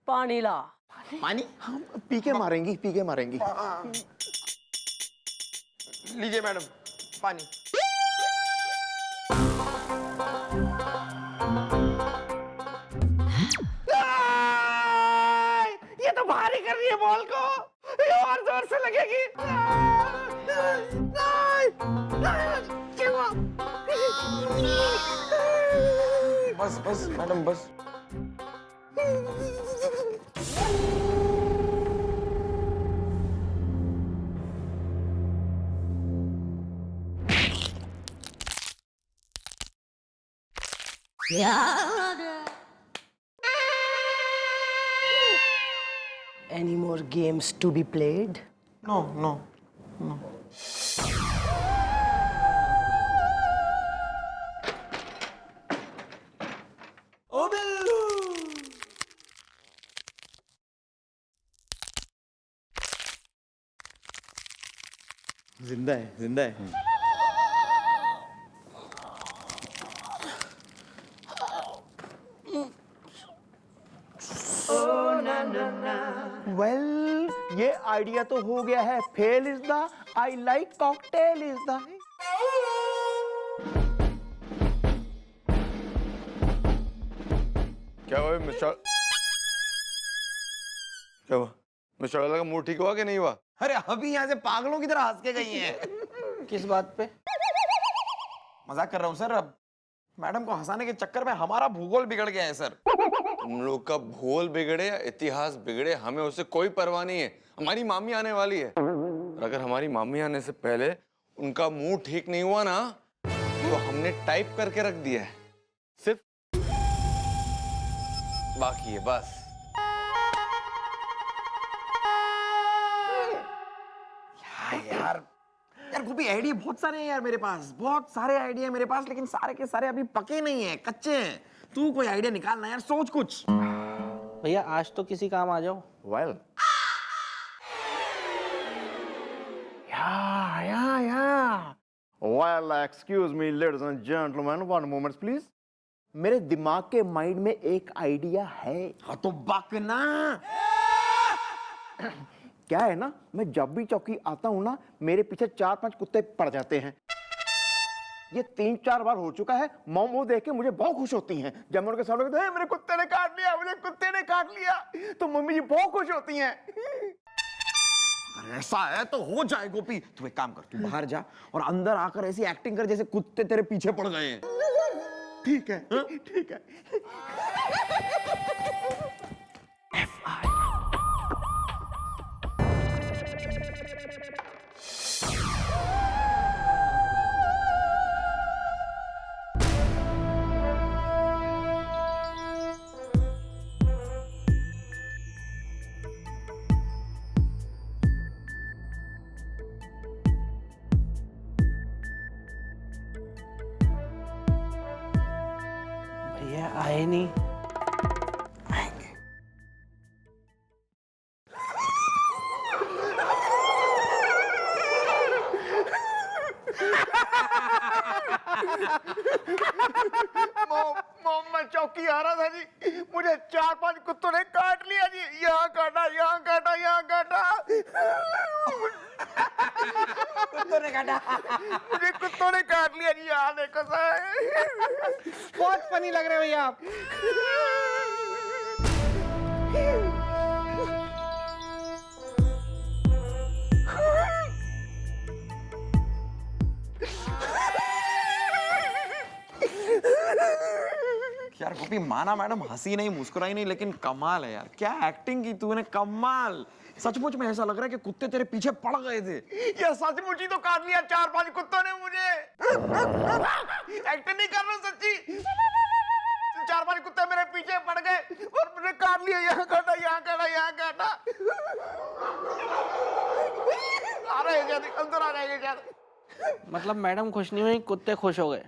पानी ला। पानी? हम पी के मारेंगी। लीजिए मैडम पानी। ये तो भारी कर रही है बॉल को, ये और जोर से लगेगी। बस मैडम बस। Any more games to be played? No no जिंदा है, जिंदा है। वेल ये आइडिया तो हो गया है। Fail is the I like cocktail is the क्या हुआ मिस्टर, क्या हुआ मिस्टर का मूड ठीक हुआ कि नहीं हुआ? अरे अभी यहाँ से पागलों की तरह हंस के गई हैं। किस बात पे? मजाक कर रहा हूँ सर। अब मैडम को हंसाने के चक्कर में हमारा भूगोल बिगड़ गया है सर। तुम लोग का भूगोल बिगड़े या इतिहास बिगड़े, हमें उससे कोई परवाह नहीं है। हमारी मामी आने वाली है और अगर हमारी मामी आने से पहले उनका मूड ठीक नहीं हुआ ना तो हमने टाइप करके रख दिया है, सिर्फ बाकी है बस। यार यार गोपी आइडिया बहुत सारे हैं यार मेरे पास, बहुत सारे आइडिया मेरे पास, लेकिन सारे के सारे अभी पके नहीं है, कच्चे हैं। तू कोई आइडिया निकालना यार, सोच कुछ। भैया आज तो किसी काम आ जाओ। वेल या well excuse me ladies and gentleman, one moment please. मेरे दिमाग के माइंड में एक आइडिया है। हाँ तो बकना। क्या है ना, मैं जब भी चौकी आता हूँ ना मेरे पीछे 4-5 कुत्ते पड़ जाते हैं। ये 3-4 बार हो चुका है। मॉम वो देख के मुझे बहुत खुश होती हैं। जब मैं उनके सामने कहता हूं, मेरे कुत्ते ने काट लिया, मुझे कुत्ते ने काट लिया, तो मम्मी जी बहुत खुश होती हैं। अगर ऐसा है तो हो जाए गोपी। तू एक काम कर, तू बाहर जा और अंदर आकर ऐसी एक्टिंग कर जैसे कुत्ते तेरे पीछे पड़ गए हैं। ठीक है, ठीक है। भैया आए नहीं। मॉम मैं चौकी आ रहा था जी, मुझे 4-5 कुत्तों ने काट लिया जी। यहाँ काटा, यहाँ काटा, यहाँ काटा। कुत्तों ने काटा। मुझे कुत्तों ने काट लिया जी। यहाँ देखो सर। बहुत फनी लग रहे हो भैया आप। यार गोपी माना मैडम हंसी नहीं, मुस्कुराई नहीं, लेकिन कमाल है यार। क्या एक्टिंग की तूने, कमाल। सचमुच में ऐसा लग रहा है कि कुत्ते तेरे पीछे पड़ गए थे। ये सचमुच ही तो काट लिया 4-5 कुत्तों ने मुझे। एक्टिंग नहीं कर रहा सच्ची। 4-5 कुत्ते मेरे पीछे पड़ गए और मुझे काट लिया। यहाँ काटा, यहाँ काटा, यहाँ काटा। आ रहे हैं अंदर आ जाएंगे क्या? मतलब मैडम खुश नहीं हुई, कुत्ते खुश हो गए।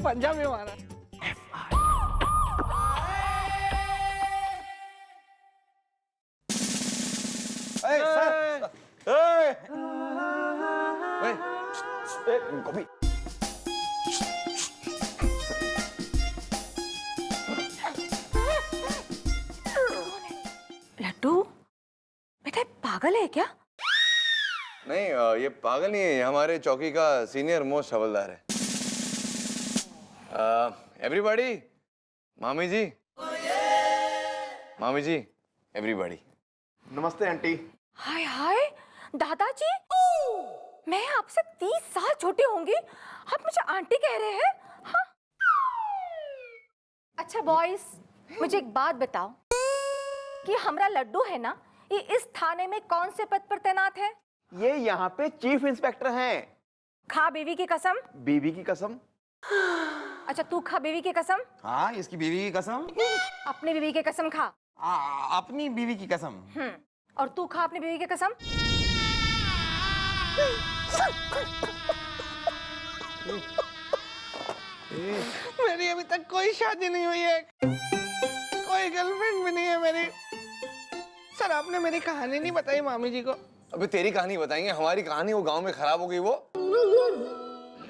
पंजाब में मारा। गोपी लड्डू बेटा पागल है क्या? नहीं ये पागल नहीं है, ये हमारे चौकी का सीनियर मोस्ट हवलदार है। एवरीबॉडी, मामी जी, मामी जी, एवरीबॉडी। नमस्ते आंटी। हाय हाय दादाजी, मैं आपसे 30 साल छोटी होंगी, आप मुझे आंटी कह रहे हैं? हाँ? अच्छा बॉयज, मुझे एक बात बताओ कि हमारा लड्डू है ना, ये इस थाने में कौन से पद पर तैनात है? ये यहाँ पे चीफ इंस्पेक्टर हैं। खा बीवी की कसम। बीवी की कसम। अच्छा तू खा बीवी की कसम। हाँ, इसकी बीवी की कसम। अपनी बीवी की कसम खा। अपनी बीवी की कसम। और तू खा अपनी बीवी की कसम। मेरी अभी तक कोई शादी नहीं हुई है, कोई गर्लफ्रेंड भी नहीं है मेरी। सर आपने मेरी कहानी नहीं बताई मामी जी को। अबे तेरी कहानी बताएंगे, हमारी कहानी वो गांव में खराब हो गई वो।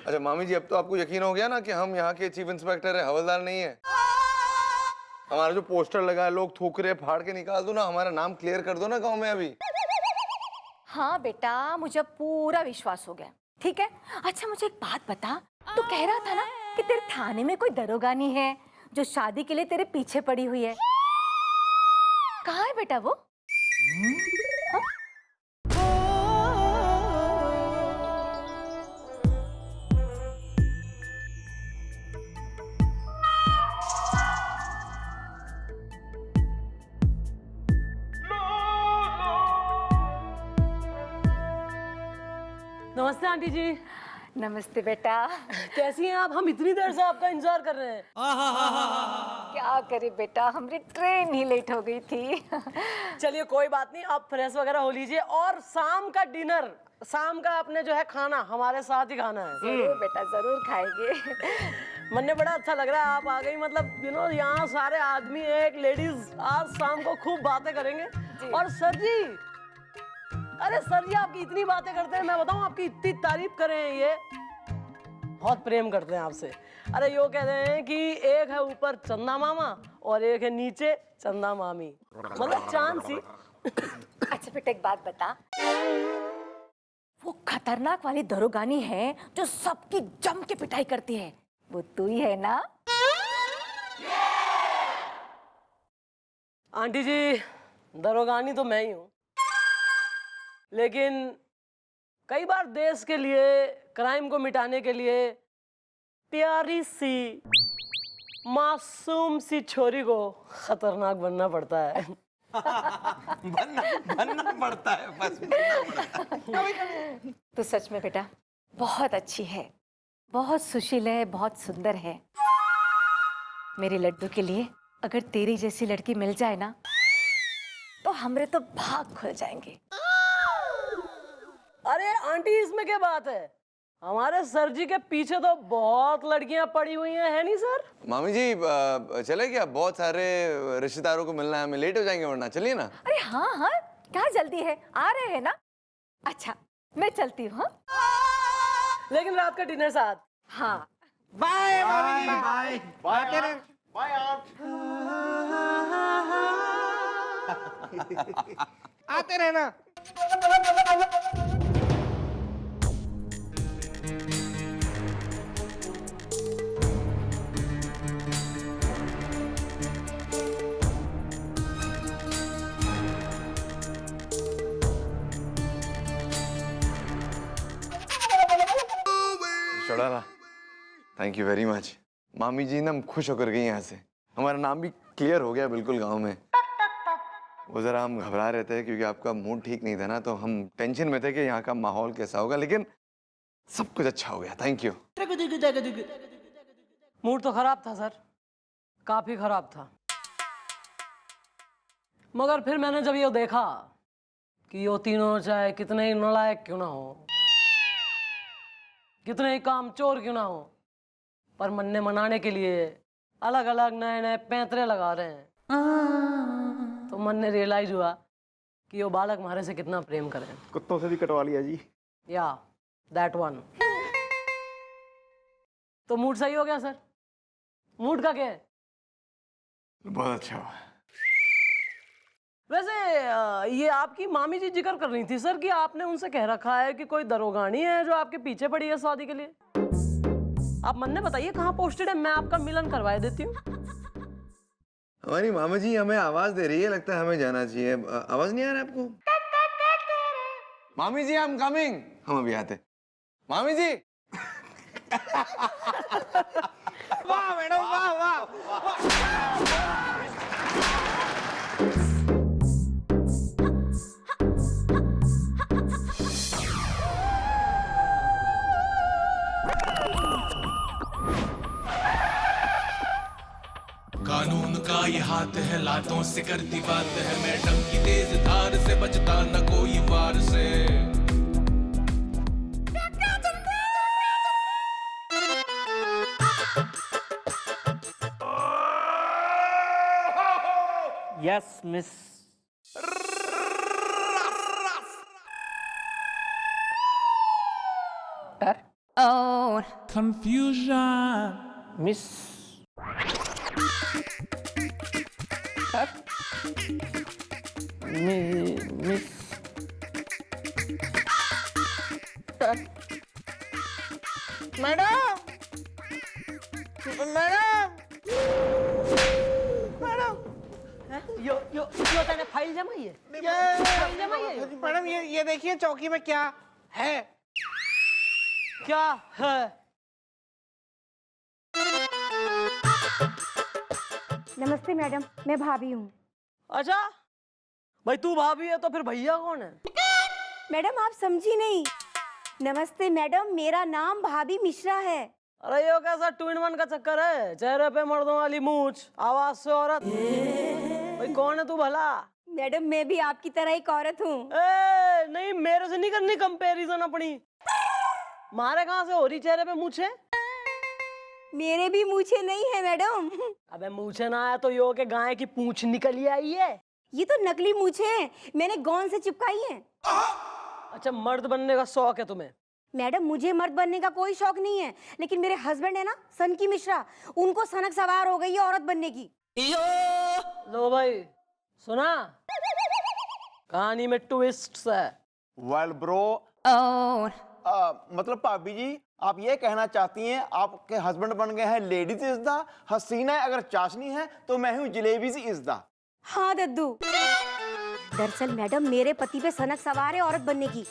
अच्छा मामी जी, अब तो आपको यकीन हो गया ना कि हम यहाँ के चीफ इंस्पेक्टर है, हवलदार नहीं है। हमारा जो पोस्टर लगा है, लोग थूक रहे, फाड़ के निकाल दो ना, हमारा नाम क्लियर कर दो ना गांव में अभी। हाँ बेटा, मुझे पूरा विश्वास हो गया। ठीक है, अच्छा मुझे एक बात बता, तू कह रहा था ना कि तेरे थाने में कोई दरोगानी है जो शादी के लिए तेरे पीछे पड़ी हुई है। कहाँ है बेटा वो? हाँ? नमस्ते आंटी जी। नमस्ते बेटा। कैसी हैं आप? हम इतनी देर से आपका इंतजार कर रहे हैं। क्या करे बेटा, हमारी ट्रेन ही लेट हो गई थी। चलिए कोई बात नहीं, आप फ्रेश वगैरह हो लीजिए और शाम का डिनर, शाम का अपने जो है खाना हमारे साथ ही खाना है। जरूर बेटा, जरूर खाएंगे। मन ने बड़ा अच्छा लग रहा है आप आ गई, मतलब यू नो यहाँ सारे आदमी एक लेडीज आज शाम को खूब बातें करेंगे। और सर जी, अरे सर जी आपकी इतनी बातें करते हैं, मैं बताऊं आपकी इतनी तारीफ कर रहे हैं, ये बहुत प्रेम करते हैं आपसे। अरे यो कहते हैं कि एक है ऊपर चंदा मामा और एक है नीचे चंदा मामी, मतलब चांद सी। अच्छा बेटा एक बात बता, वो खतरनाक वाली दरोगानी है जो सबकी जम के पिटाई करती है, वो तू ही है ना? आंटी जी दरोगानी तो मैं ही हूँ, लेकिन कई बार देश के लिए, क्राइम को मिटाने के लिए प्यारी सी मासूम सी छोरी को खतरनाक बनना पड़ता है। बनना पड़ता है बस। तो सच में बेटा बहुत अच्छी है, बहुत सुशील है, बहुत सुंदर है। मेरे लड्डू के लिए अगर तेरी जैसी लड़की मिल जाए ना, तो हमरे तो भाग खुल जाएंगे। अरे आंटी इसमें क्या बात है, हमारे सर जी के पीछे तो बहुत लड़कियां पड़ी हुई हैं, है नहीं सर? मामी जी चले क्या? बहुत सारे रिश्तेदारों को मिलना है, हमें लेट हो जाएंगे वरना। चलिए ना। अरे हाँ हाँ, क्या जल्दी है, आ रहे हैं ना? अच्छा मैं चलती हूँ। लेकिन रात का डिनर साथ। हाँ bye bye bye bye bye आते रहना। चढ़ा, थैंक यू वेरी मच। मामी जी ना खुश होकर गई यहाँ से, हमारा नाम भी क्लियर हो गया बिल्कुल गांव में। वो जरा हम घबरा रहे थे क्योंकि आपका मूड ठीक नहीं था ना, तो हम टेंशन में थे कि यहाँ का माहौल कैसा होगा, लेकिन सब कुछ अच्छा हो गया। Thank you. मूड तो खराब था सर, काफी खराब था, मगर फिर मैंने जब ये देखा कि ये तीनों चाहे कितने ही नालायक क्यों ना हो, कितने ही कामचोर क्यों ना हो, पर मन ने मनाने के लिए अलग अलग नए नए पैंतरे लगा रहे हैं, तो मन ने रियलाइज हुआ कि वो बालक हमारे से कितना प्रेम करें। कुत्तों से भी कटवा लिया जी। या दैट वन। तो मूड सही हो गया सर? मूड का क्या है? बहुत अच्छा हुआ। वैसे ये आपकी मामी जी जिक्र कर रही थी सर कि आपने उनसे कह रखा है कि कोई दरोगानी है जो आपके पीछे पड़ी है शादी के लिए। आप मन ने बताइए कहाँ पोस्टेड है, मैं आपका मिलन करवा देती हूँ। हमारी मामा जी हमें आवाज दे रही है, लगता है हमें जाना चाहिए। आवाज नहीं आ रहा आपको? मामी जी आई एम कमिंग। हम अभी आते। मामी जी। वाह मैडम वाह वाह, कानून का ये हाथ है, लातों से करती बात है, मैडम की तेज धार से बचता न कोई वार से। Yes miss. Oh, Confusion. Miss. Miss. Madam, madam, madam, यो तने फाइल जमाई है? मैडम ये देखिए चौकी में क्या है? क्या है? नमस्ते मैडम, मैं भाभी हूँ। अच्छा भाई, तू भाभी है तो फिर भैया कौन है? मैडम आप समझी नहीं। नमस्ते मैडम, मेरा नाम भाभी मिश्रा है। अरे यो कैसा 2 in 1 का चक्कर है? चेहरे पे मर्दों वाली मूंछ, आवाज से औरत। भाई कौन है तू भला? मैडम मैं भी आपकी तरह एक औरत हूँ। नहीं, मेरे से नहीं करनी कंपैरिजन अपनी। मारे कहाँ से हो रही चेहरे पे मूछे? मेरे भी मूछे नहीं है मैडम। अबे मूछे ना आया तो यो के गाय की पूंछ निकली आई है। ये तो नकली मूछे हैं, मैंने गौन से चिपकाई हैं। अच्छा, मर्द बनने का शौक है तुम्हें? मैडम मुझे मर्द बनने का कोई शौक नहीं है, लेकिन मेरे हस्बैंड है ना सनकी मिश्रा, उनको सनक सवार हो गई है औरत बनने की। लो भाई, सुना? कहानी में ट्विस्ट है। वेल ब्रो, मतलब भाभी जी आप ये कहना चाहती हैं आपके हस्बैंड बन गए हैं लेडीज इज द हसीना है, अगर चाशनी है तो मैं हूँ जलेबी इज द। हाँ दद्दू, दरअसल मैडम मेरे पति पे सनक सवार है औरत बनने की।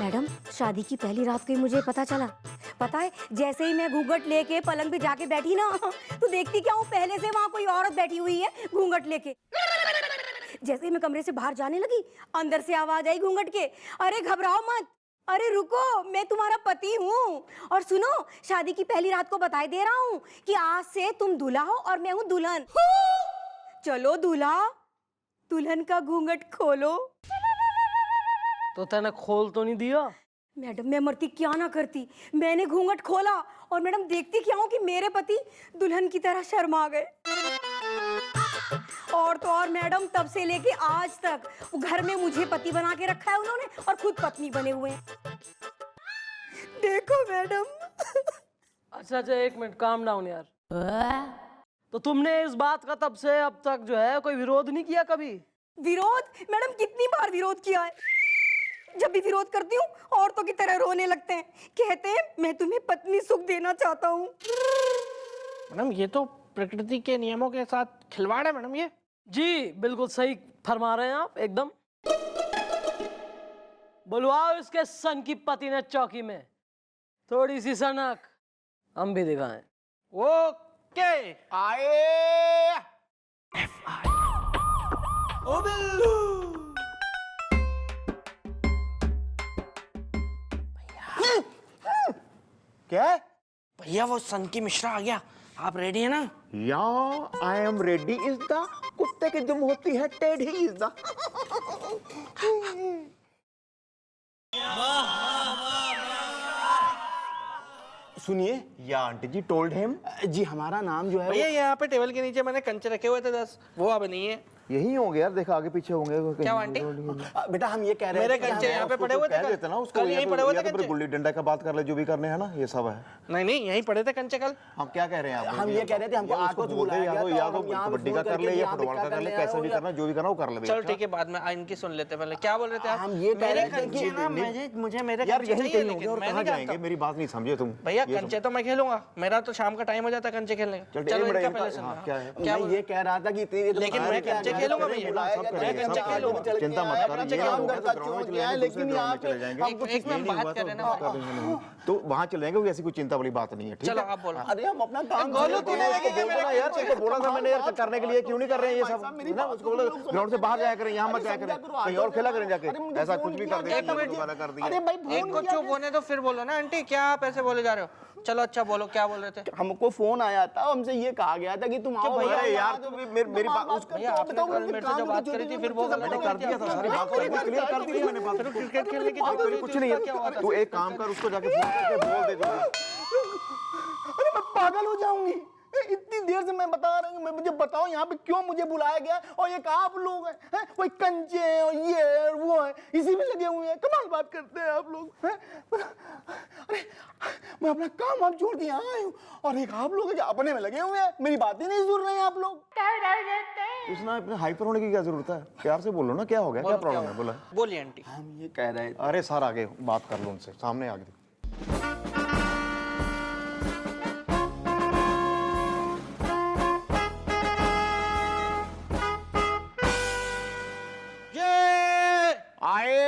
मैडम शादी की पहली रात को ही मुझे पता चला। पता है, जैसे ही मैं घूंघट लेके पलंग पे जाके बैठी ना, तो देखती क्या हूँ, पहले से वहां कोई औरत बैठी हुई है घूंघट लेके। जैसे ही मैं कमरे से बाहर जाने लगी, अंदर से आवाज आई घूंघट के, अरे घबराओ मत, अरे रुको, मैं तुम्हारा पति हूँ। और सुनो, शादी की पहली रात को बताई दे रहा हूँ कि आज से तुम दूल्हा हो और मैं हूँ दुल्हन। चलो दूल्हा, दुल्हन का घूंघट खोलो। तो तने खोल तो नहीं दिया? मैडम मैं मरती क्या ना करती, मैंने घूंघट खोला और मैडम देखती क्या हूँ कि मेरे पति दुल्हन की तरह शर्मा गए। और तो और मैडम, तब से लेके आज तक वो घर में मुझे पति बना के रखा है उन्होंने, और खुद पत्नी बने हुए हैं। देखो मैडम। अच्छा, 1 मिनट, काम डाउन यार। तो तुमने इस बात का तब से अब तक जो है कोई विरोध नहीं किया कभी? विरोध? मैडम कितनी बार विरोध किया है। जब भी विरोध करती हूँ औरतों की तरह रोने लगते हैं, कहते हैं मैं तुम्हें पत्नी सुख देना चाहता हूँ। मैडम ये तो प्रकृति के नियमों के साथ खिलवाड़ है मैडम ये। जी बिल्कुल सही फरमा रहे हैं आप एकदम। बुलवाओ इसके सन की पति ने चौकी में, थोड़ी सी सनक हम भी दिखाएं। ओके, आए। ओ बिल्लू, क्या? भैया वो सनकी मिश्रा आ गया, आप रेडी है ना? या I am ready is the कुत्ते की दुम होती है टेढ़ी इज द। सुनिए, या आंटी जी टोल्ड हिम। जी हमारा नाम जो है भैया यहाँ पे टेबल के नीचे मैंने कंचे रखे हुए थे 10, वो अब नहीं है। यही होंगे यार, देखा आगे पीछे होंगे। क्या आंटी? बेटा हम ये कह रहे मेरे हैं कि कंचे यहाँ पे पड़े हुए थे कह देते ना उसको, कल यहीं पड़े हुए थे या तो कंचे। गुल्ली डंडा का बात कर ले, जो भी करने हैं ना, ये सब है। नहीं नहीं, यहीं पड़े थे कंचे कल। हम क्या कह रहे हैं? हम ये कह रहे थे हमको या उसको ऑटो से बोल दे, बुलाया या गया तो था या और तो हम यहाँ पे कबड्डी फोन का कर करके ले, या यहाँ पे फुटबॉल का क्या कर कर ले, ले कैसे भी यार, करना, जो भी करना वो कर ले चलो ठीक है, बाद में इनकी सुन लेते पहले। क्या बोल रहे थे आप? हम ये कह मेरे रहे थे कंचे कि ना, मुझे मेरे यार कंचे यही चाहिए, कहीं होंगे लेकिन और मैं कहाँ नहीं जाएंगे? जानता। मेरी बात नहीं समझे तुम भैया ये कंचे तो मैं खेलूंगा, मेरा तो शाम का टाइम हो जाता है कंचे खेलने का। चल, चलो एक इनका मिनट, पहले हाँ, सुनना। क्या है? क्या मैं ये कह रहा था कि लेकिन मैं कंचे खेलूंगा भैया, मैं कंचे खेलूंगा। चिंता मत कर, कंचे ये खेलूंगा। होगा तो ग्राउंड में चले जाएंगे, लेकिन दूसरे यहाँ ग्राउंड में चले जाएंगे। पे एक मिनट बात कर रहे हैं ना। तो वहाँ चले जाएंगे, कोई ऐसी कोई चिंता वाली बात नहीं है। ठीक चलो है? आप बोलो। अरे हम अपना काम गोलू तूने यार, तुमको बोला था मैंने यार, करने के लिए क्यों नहीं कर रहे हैं ये सब ना? उसको बोलो ग्राउंड से बाहर जाया करें, यहाँ मत जाया करें, कहीं और खेला करें जाके। ऐसा कुछ भी कर दिया, दोबारा कर दिया। अरे भाई एक को चुप होने तो फिर बोलो ना। आंटी क्या आप ऐसे बोले जा रहे हो? चलो अच्छा बोलो, क्या बोल रहे थे? हमको फोन आया था, हमसे ये कहा गया था कि तुम आओ। भैया यार तुम मेरी बात, भैया आपने कल मेरे से जो बात करी थी फिर वो मैंने कर दिया था, सारी बात क्लियर कर दी थी मैंने बात। क्रिकेट खेलने की जो कुछ नहीं है, तू एक काम कर, उसको जाके फोन करके बोल दे जो। अरे मैं पागल हो जाऊंगी, इतनी देर से मैं बता रहा हूँ। मुझे बताओ यहाँ पे क्यों मुझे बुलाया गया, और ये आप लोग हैं, कोई कंचे हैं और ये है और वो है, इसी में लगे हुए हैं। कमाल बात करते हैं आप लोग हैं? अरे मैं अपना काम आप छोड़ दिया आया हूँ, और एक आप लोग अपने में लगे हुए हैं, मेरी बातें नहीं सुन रहे हैं आप लोग। उसना अपने हाइपर होने की क्या जरूरत है? प्यार से बोलो ना, क्या हो गया, क्या प्रॉब्लम है? बोला बोलिए आंटी। हम ये कह रहे हैं, अरे सर आगे बात कर लो उनसे, सामने आगे। आए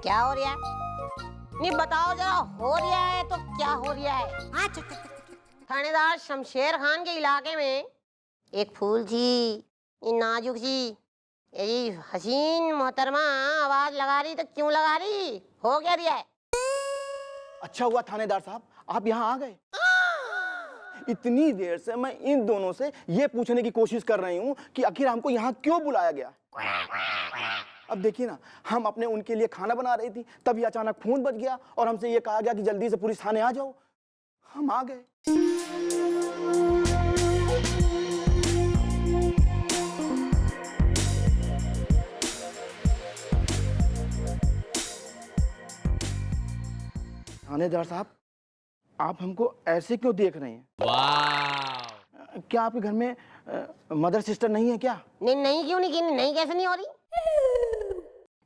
क्या हो रहा है? नहीं बताओ जरा, हो रहा है तो क्या हो रहा है? थानेदार शमशेर खान के इलाके में एक फूल थी, नाजुक सी, ये हसीन मोहतरमा आवाज लगा रही, तो क्यों लगा रही? हो क्या रहा है? अच्छा हुआ थानेदार साहब आप यहाँ आ गए। इतनी देर से मैं इन दोनों से ये पूछने की कोशिश कर रही हूँ कि आखिर हमको यहाँ क्यों बुलाया गया। अब देखिए ना, हम अपने उनके लिए खाना बना रही थी, तभी अचानक फोन बज गया और हमसे ये कहा गया कि जल्दी से पुलिस थाने आ जाओ। हम आ गए। थानेदार साहब आप हमको ऐसे क्यों देख रहे हैं? क्या आपके घर में मदर सिस्टर नहीं है क्या? नहीं क्यों नहीं की? नहीं कैसे नहीं हो रही?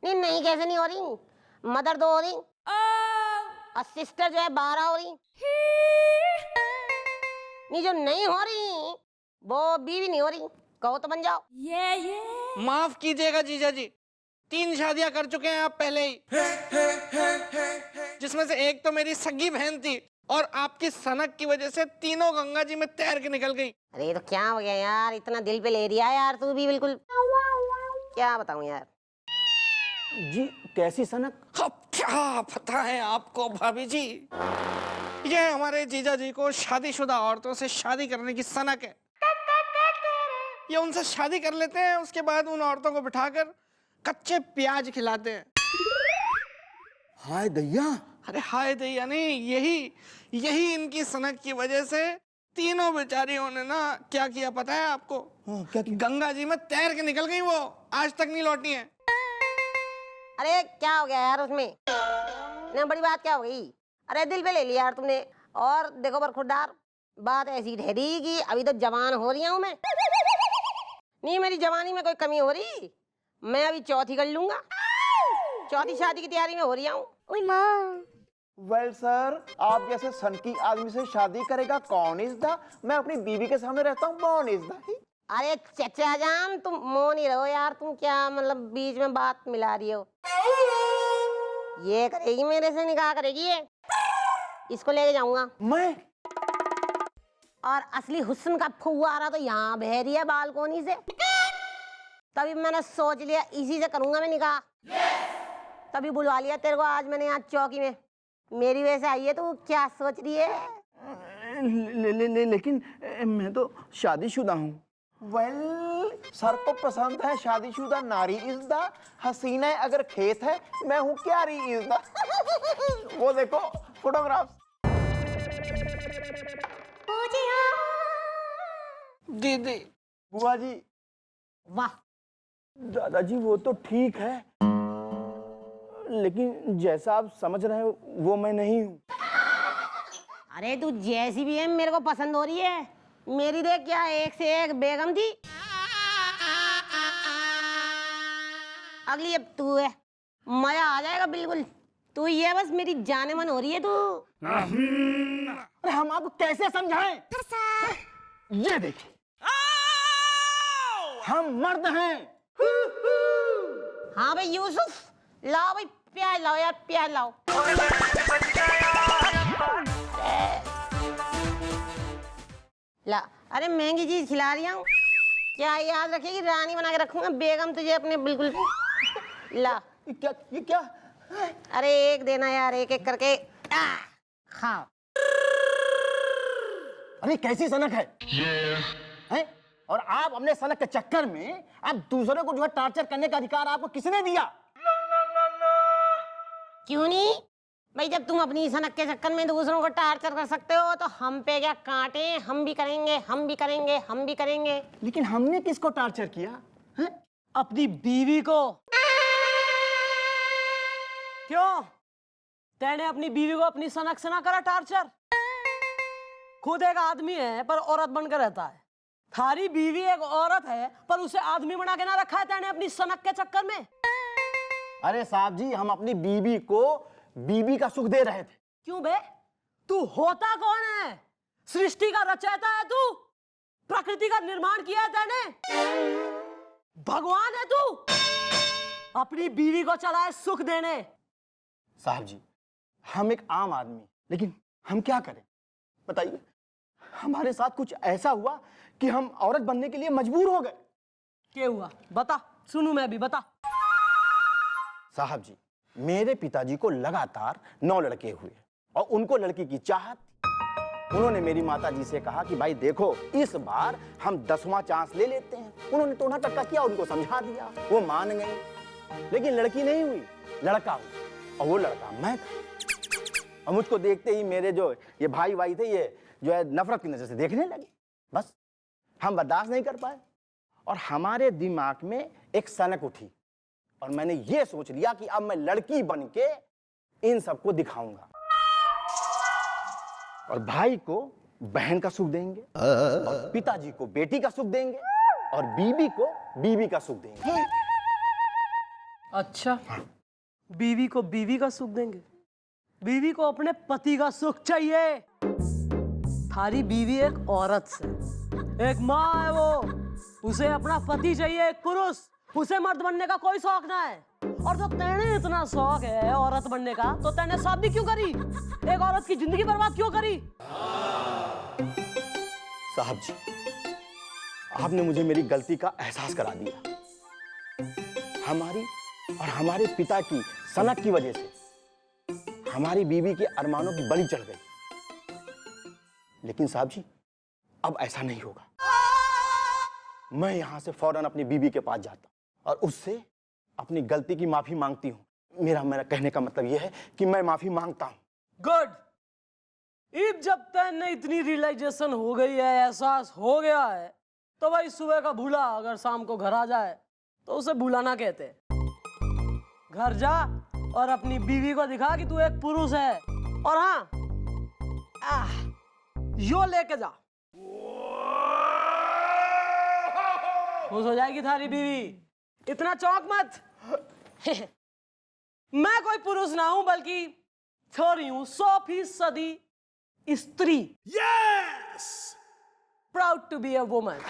नहीं कैसे नहीं हो रही? मदर 2 हो रही और सिस्टर जो है 12 हो रही। नहीं जो नहीं हो रही वो बीवी नहीं हो रही। कहो तो बन जाओ। माफ कीजिएगा जीजा जी, 3 शादियां कर चुके हैं आप पहले ही, जिसमें से एक तो मेरी सगी बहन थी और आपकी सनक की वजह से तीनों गंगा जी में तैर के निकल गई। अरे ये तो क्या हो गया यार, इतना दिल पे ले रिया है यार तू भी बिल्कुल। क्या बताऊं यार। जी कैसी सनक? अब क्या पता है आपको भाभी जी, ये हमारे जीजा जी को शादीशुदा औरतों से शादी करने की सनक है। ये उनसे शादी कर लेते हैं, उसके बाद उन औरतों को बिठाकर कच्चे प्याज खिलाते हैं। हाय दैया। अरे हाय दैया नहीं, यही इनकी सनक की वजह से तीनों बेचारियों ने ना क्या किया पता है आपको? क्या किया? गंगा जी में तैर के निकल गई, वो आज तक नहीं लौटी हैं। अरे क्या हो गया यार उसमें? नहीं बड़ी बात क्या हो गई? अरे दिल पे ले लिया यार तुमने। और देखो बरखुरदार, बात ऐसी ठहरी कि अभी तो जवान हो रही हूँ मैं। नहीं मेरी जवानी में कोई कमी हो रही? मैं अभी चौथी कर लूंगा, चौथी शादी की तैयारी में हो रही हूँ। ओए माँ। वेल सर, आप जैसे सनकी आदमी से शादी करेगा कौन इज द? मैं अपनी बीवी के सामने रहता हूँ, कौन इज द? अरे चचा जान तुम मौन ही रहो यार, तुम क्या मतलब बीच में बात मिला रही हो? ये करेगी मेरे से निकाह करेगी ये, इसको लेके जाऊंगा मैं। और असली हुस्न का फुव्वारा तो यहाँ बह रही है बालकोनी से। तभी मैंने सोच लिया इसी से करूंगा मैं निकाह। तभी बुलवा लिया तेरे को आज मैंने यहाँ चौकी में। मेरी वजह से आई है, तू क्या सोच रही है? लेकिन मैं तो शादीशुदा हूँ। वेल सर को पसंद है शादीशुदा नारी इज द हसीना अगर खेत है मैं हूँ क्यारी इज द वो देखो फोटोग्राफ। दीदी। बुआ जी। वाह। दादाजी वो तो ठीक है, लेकिन जैसा आप समझ रहे हो वो मैं नहीं हूँ। अरे तू जैसी भी है मेरे को पसंद हो रही है। मेरी देख क्या एक से एक बेगम थी, अगली अब तू है। मजा आ जाएगा बिल्कुल। तू ये बस मेरी जाने मन हो रही है तू। अरे हम आपको कैसे समझाएं? ये देखिए हम मर्द हैं। हाँ भाई यूसुफ, लाओ भाई प्याज लाओ यार, प्याज लाओ। ला, अरे महंगी चीज खिला रही हूँ, क्या याद रखेगी? रानी बना के रखूंगा बेगम तुझे अपने बिल्कुल। ला ये क्या? अरे एक देना यार, एक एक करके खाओ। अरे कैसी सनक है? हैं? और आप अपने सनक के चक्कर में आप दूसरे को जो है टॉर्चर करने का अधिकार आपको किसने दिया? क्यों नहीं भाई, जब तुम अपनी सनक के चक्कर में दूसरों को टॉर्चर कर सकते हो तो हम पे क्या कांटे? हम भी करेंगे, हम भी करेंगे, हम भी करेंगे। लेकिन हमने किसको टॉर्चर किया है? अपनी बीवी को। क्यों? तेने अपनी बीवी को अपनी सनक से ना करा टॉर्चर? खुद एक आदमी है पर औरत बनकर रहता है। थारी बीवी एक औरत है पर उसे आदमी बना के ना रखा है तेने अपनी सनक के चक्कर में। अरे साहब जी, हम अपनी बीवी को बीबी का सुख दे रहे थे। क्यों बे? तू होता कौन है? सृष्टि का रचयिता है तू, प्रकृति का निर्माण किया है तेने, भगवान है तू। अपनी बीवी को चला है सुख देने। साहब जी, हम एक आम आदमी, लेकिन हम क्या करें बताइए? हमारे साथ कुछ ऐसा हुआ कि हम औरत बनने के लिए मजबूर हो गए। क्या हुआ बता, सुनूं मैं भी, बता। साहब जी, मेरे पिताजी को लगातार 9 लड़के हुए और उनको लड़की की चाहत थी। उन्होंने मेरी माता जी से कहा कि भाई देखो इस बार हम 10वां चांस ले लेते हैं। उन्होंने टोना टक्का किया, उनको समझा दिया, वो मान गई। लेकिन लड़की नहीं हुई, लड़का हुआ, और वो लड़का मैं था। और मुझको देखते ही मेरे जो ये भाई थे ये जो है नफरत की नजर से देखने लगे। बस हम बर्दाश्त नहीं कर पाए और हमारे दिमाग में एक सनक उठी और मैंने ये सोच लिया कि अब मैं लड़की बनके इन सबको दिखाऊंगा और भाई को बहन का सुख देंगे और पिताजी को बेटी का सुख देंगे और बीबी को बीवी का सुख देंगे। अच्छा, बीवी को बीवी का सुख देंगे? बीवी को अपने पति का सुख चाहिए। थारी बीवी एक औरत से, एक माँ है वो, उसे अपना पति चाहिए, एक पुरुष। उसे मर्द बनने का कोई शौक ना है। और तो तेने इतना शौक है औरत बनने का, तो तेने शादी क्यों करी? एक औरत की जिंदगी बर्बाद क्यों करी? साहब जी, आपने मुझे मेरी गलती का एहसास करा दिया। हमारी और हमारे पिता की सनक की वजह से हमारी बीवी के अरमानों की बलि चढ़ गई। लेकिन साहब जी, अब ऐसा नहीं होगा। मैं यहां से फौरन अपनी बीवी के पास जाता और उससे अपनी गलती की माफी मांगती हूं। मेरा कहने का मतलब यह है कि मैं माफी मांगता हूं। गुड। इब जब तेने इतनी रियलाइजेशन हो गई है, एहसास हो गया है, तो भाई सुबह का भूला अगर शाम को घर आ जाए तो उसे भूला ना कहते। घर जा और अपनी बीवी को दिखा कि तू एक पुरुष है। और हाँ, यो लेके जा, खुश हो जाएगी थारी बीवी। इतना चौंक मत। मैं कोई पुरुष ना हूं, बल्कि छोरी हूं, 100% स्त्री। Yes! Proud to be a woman.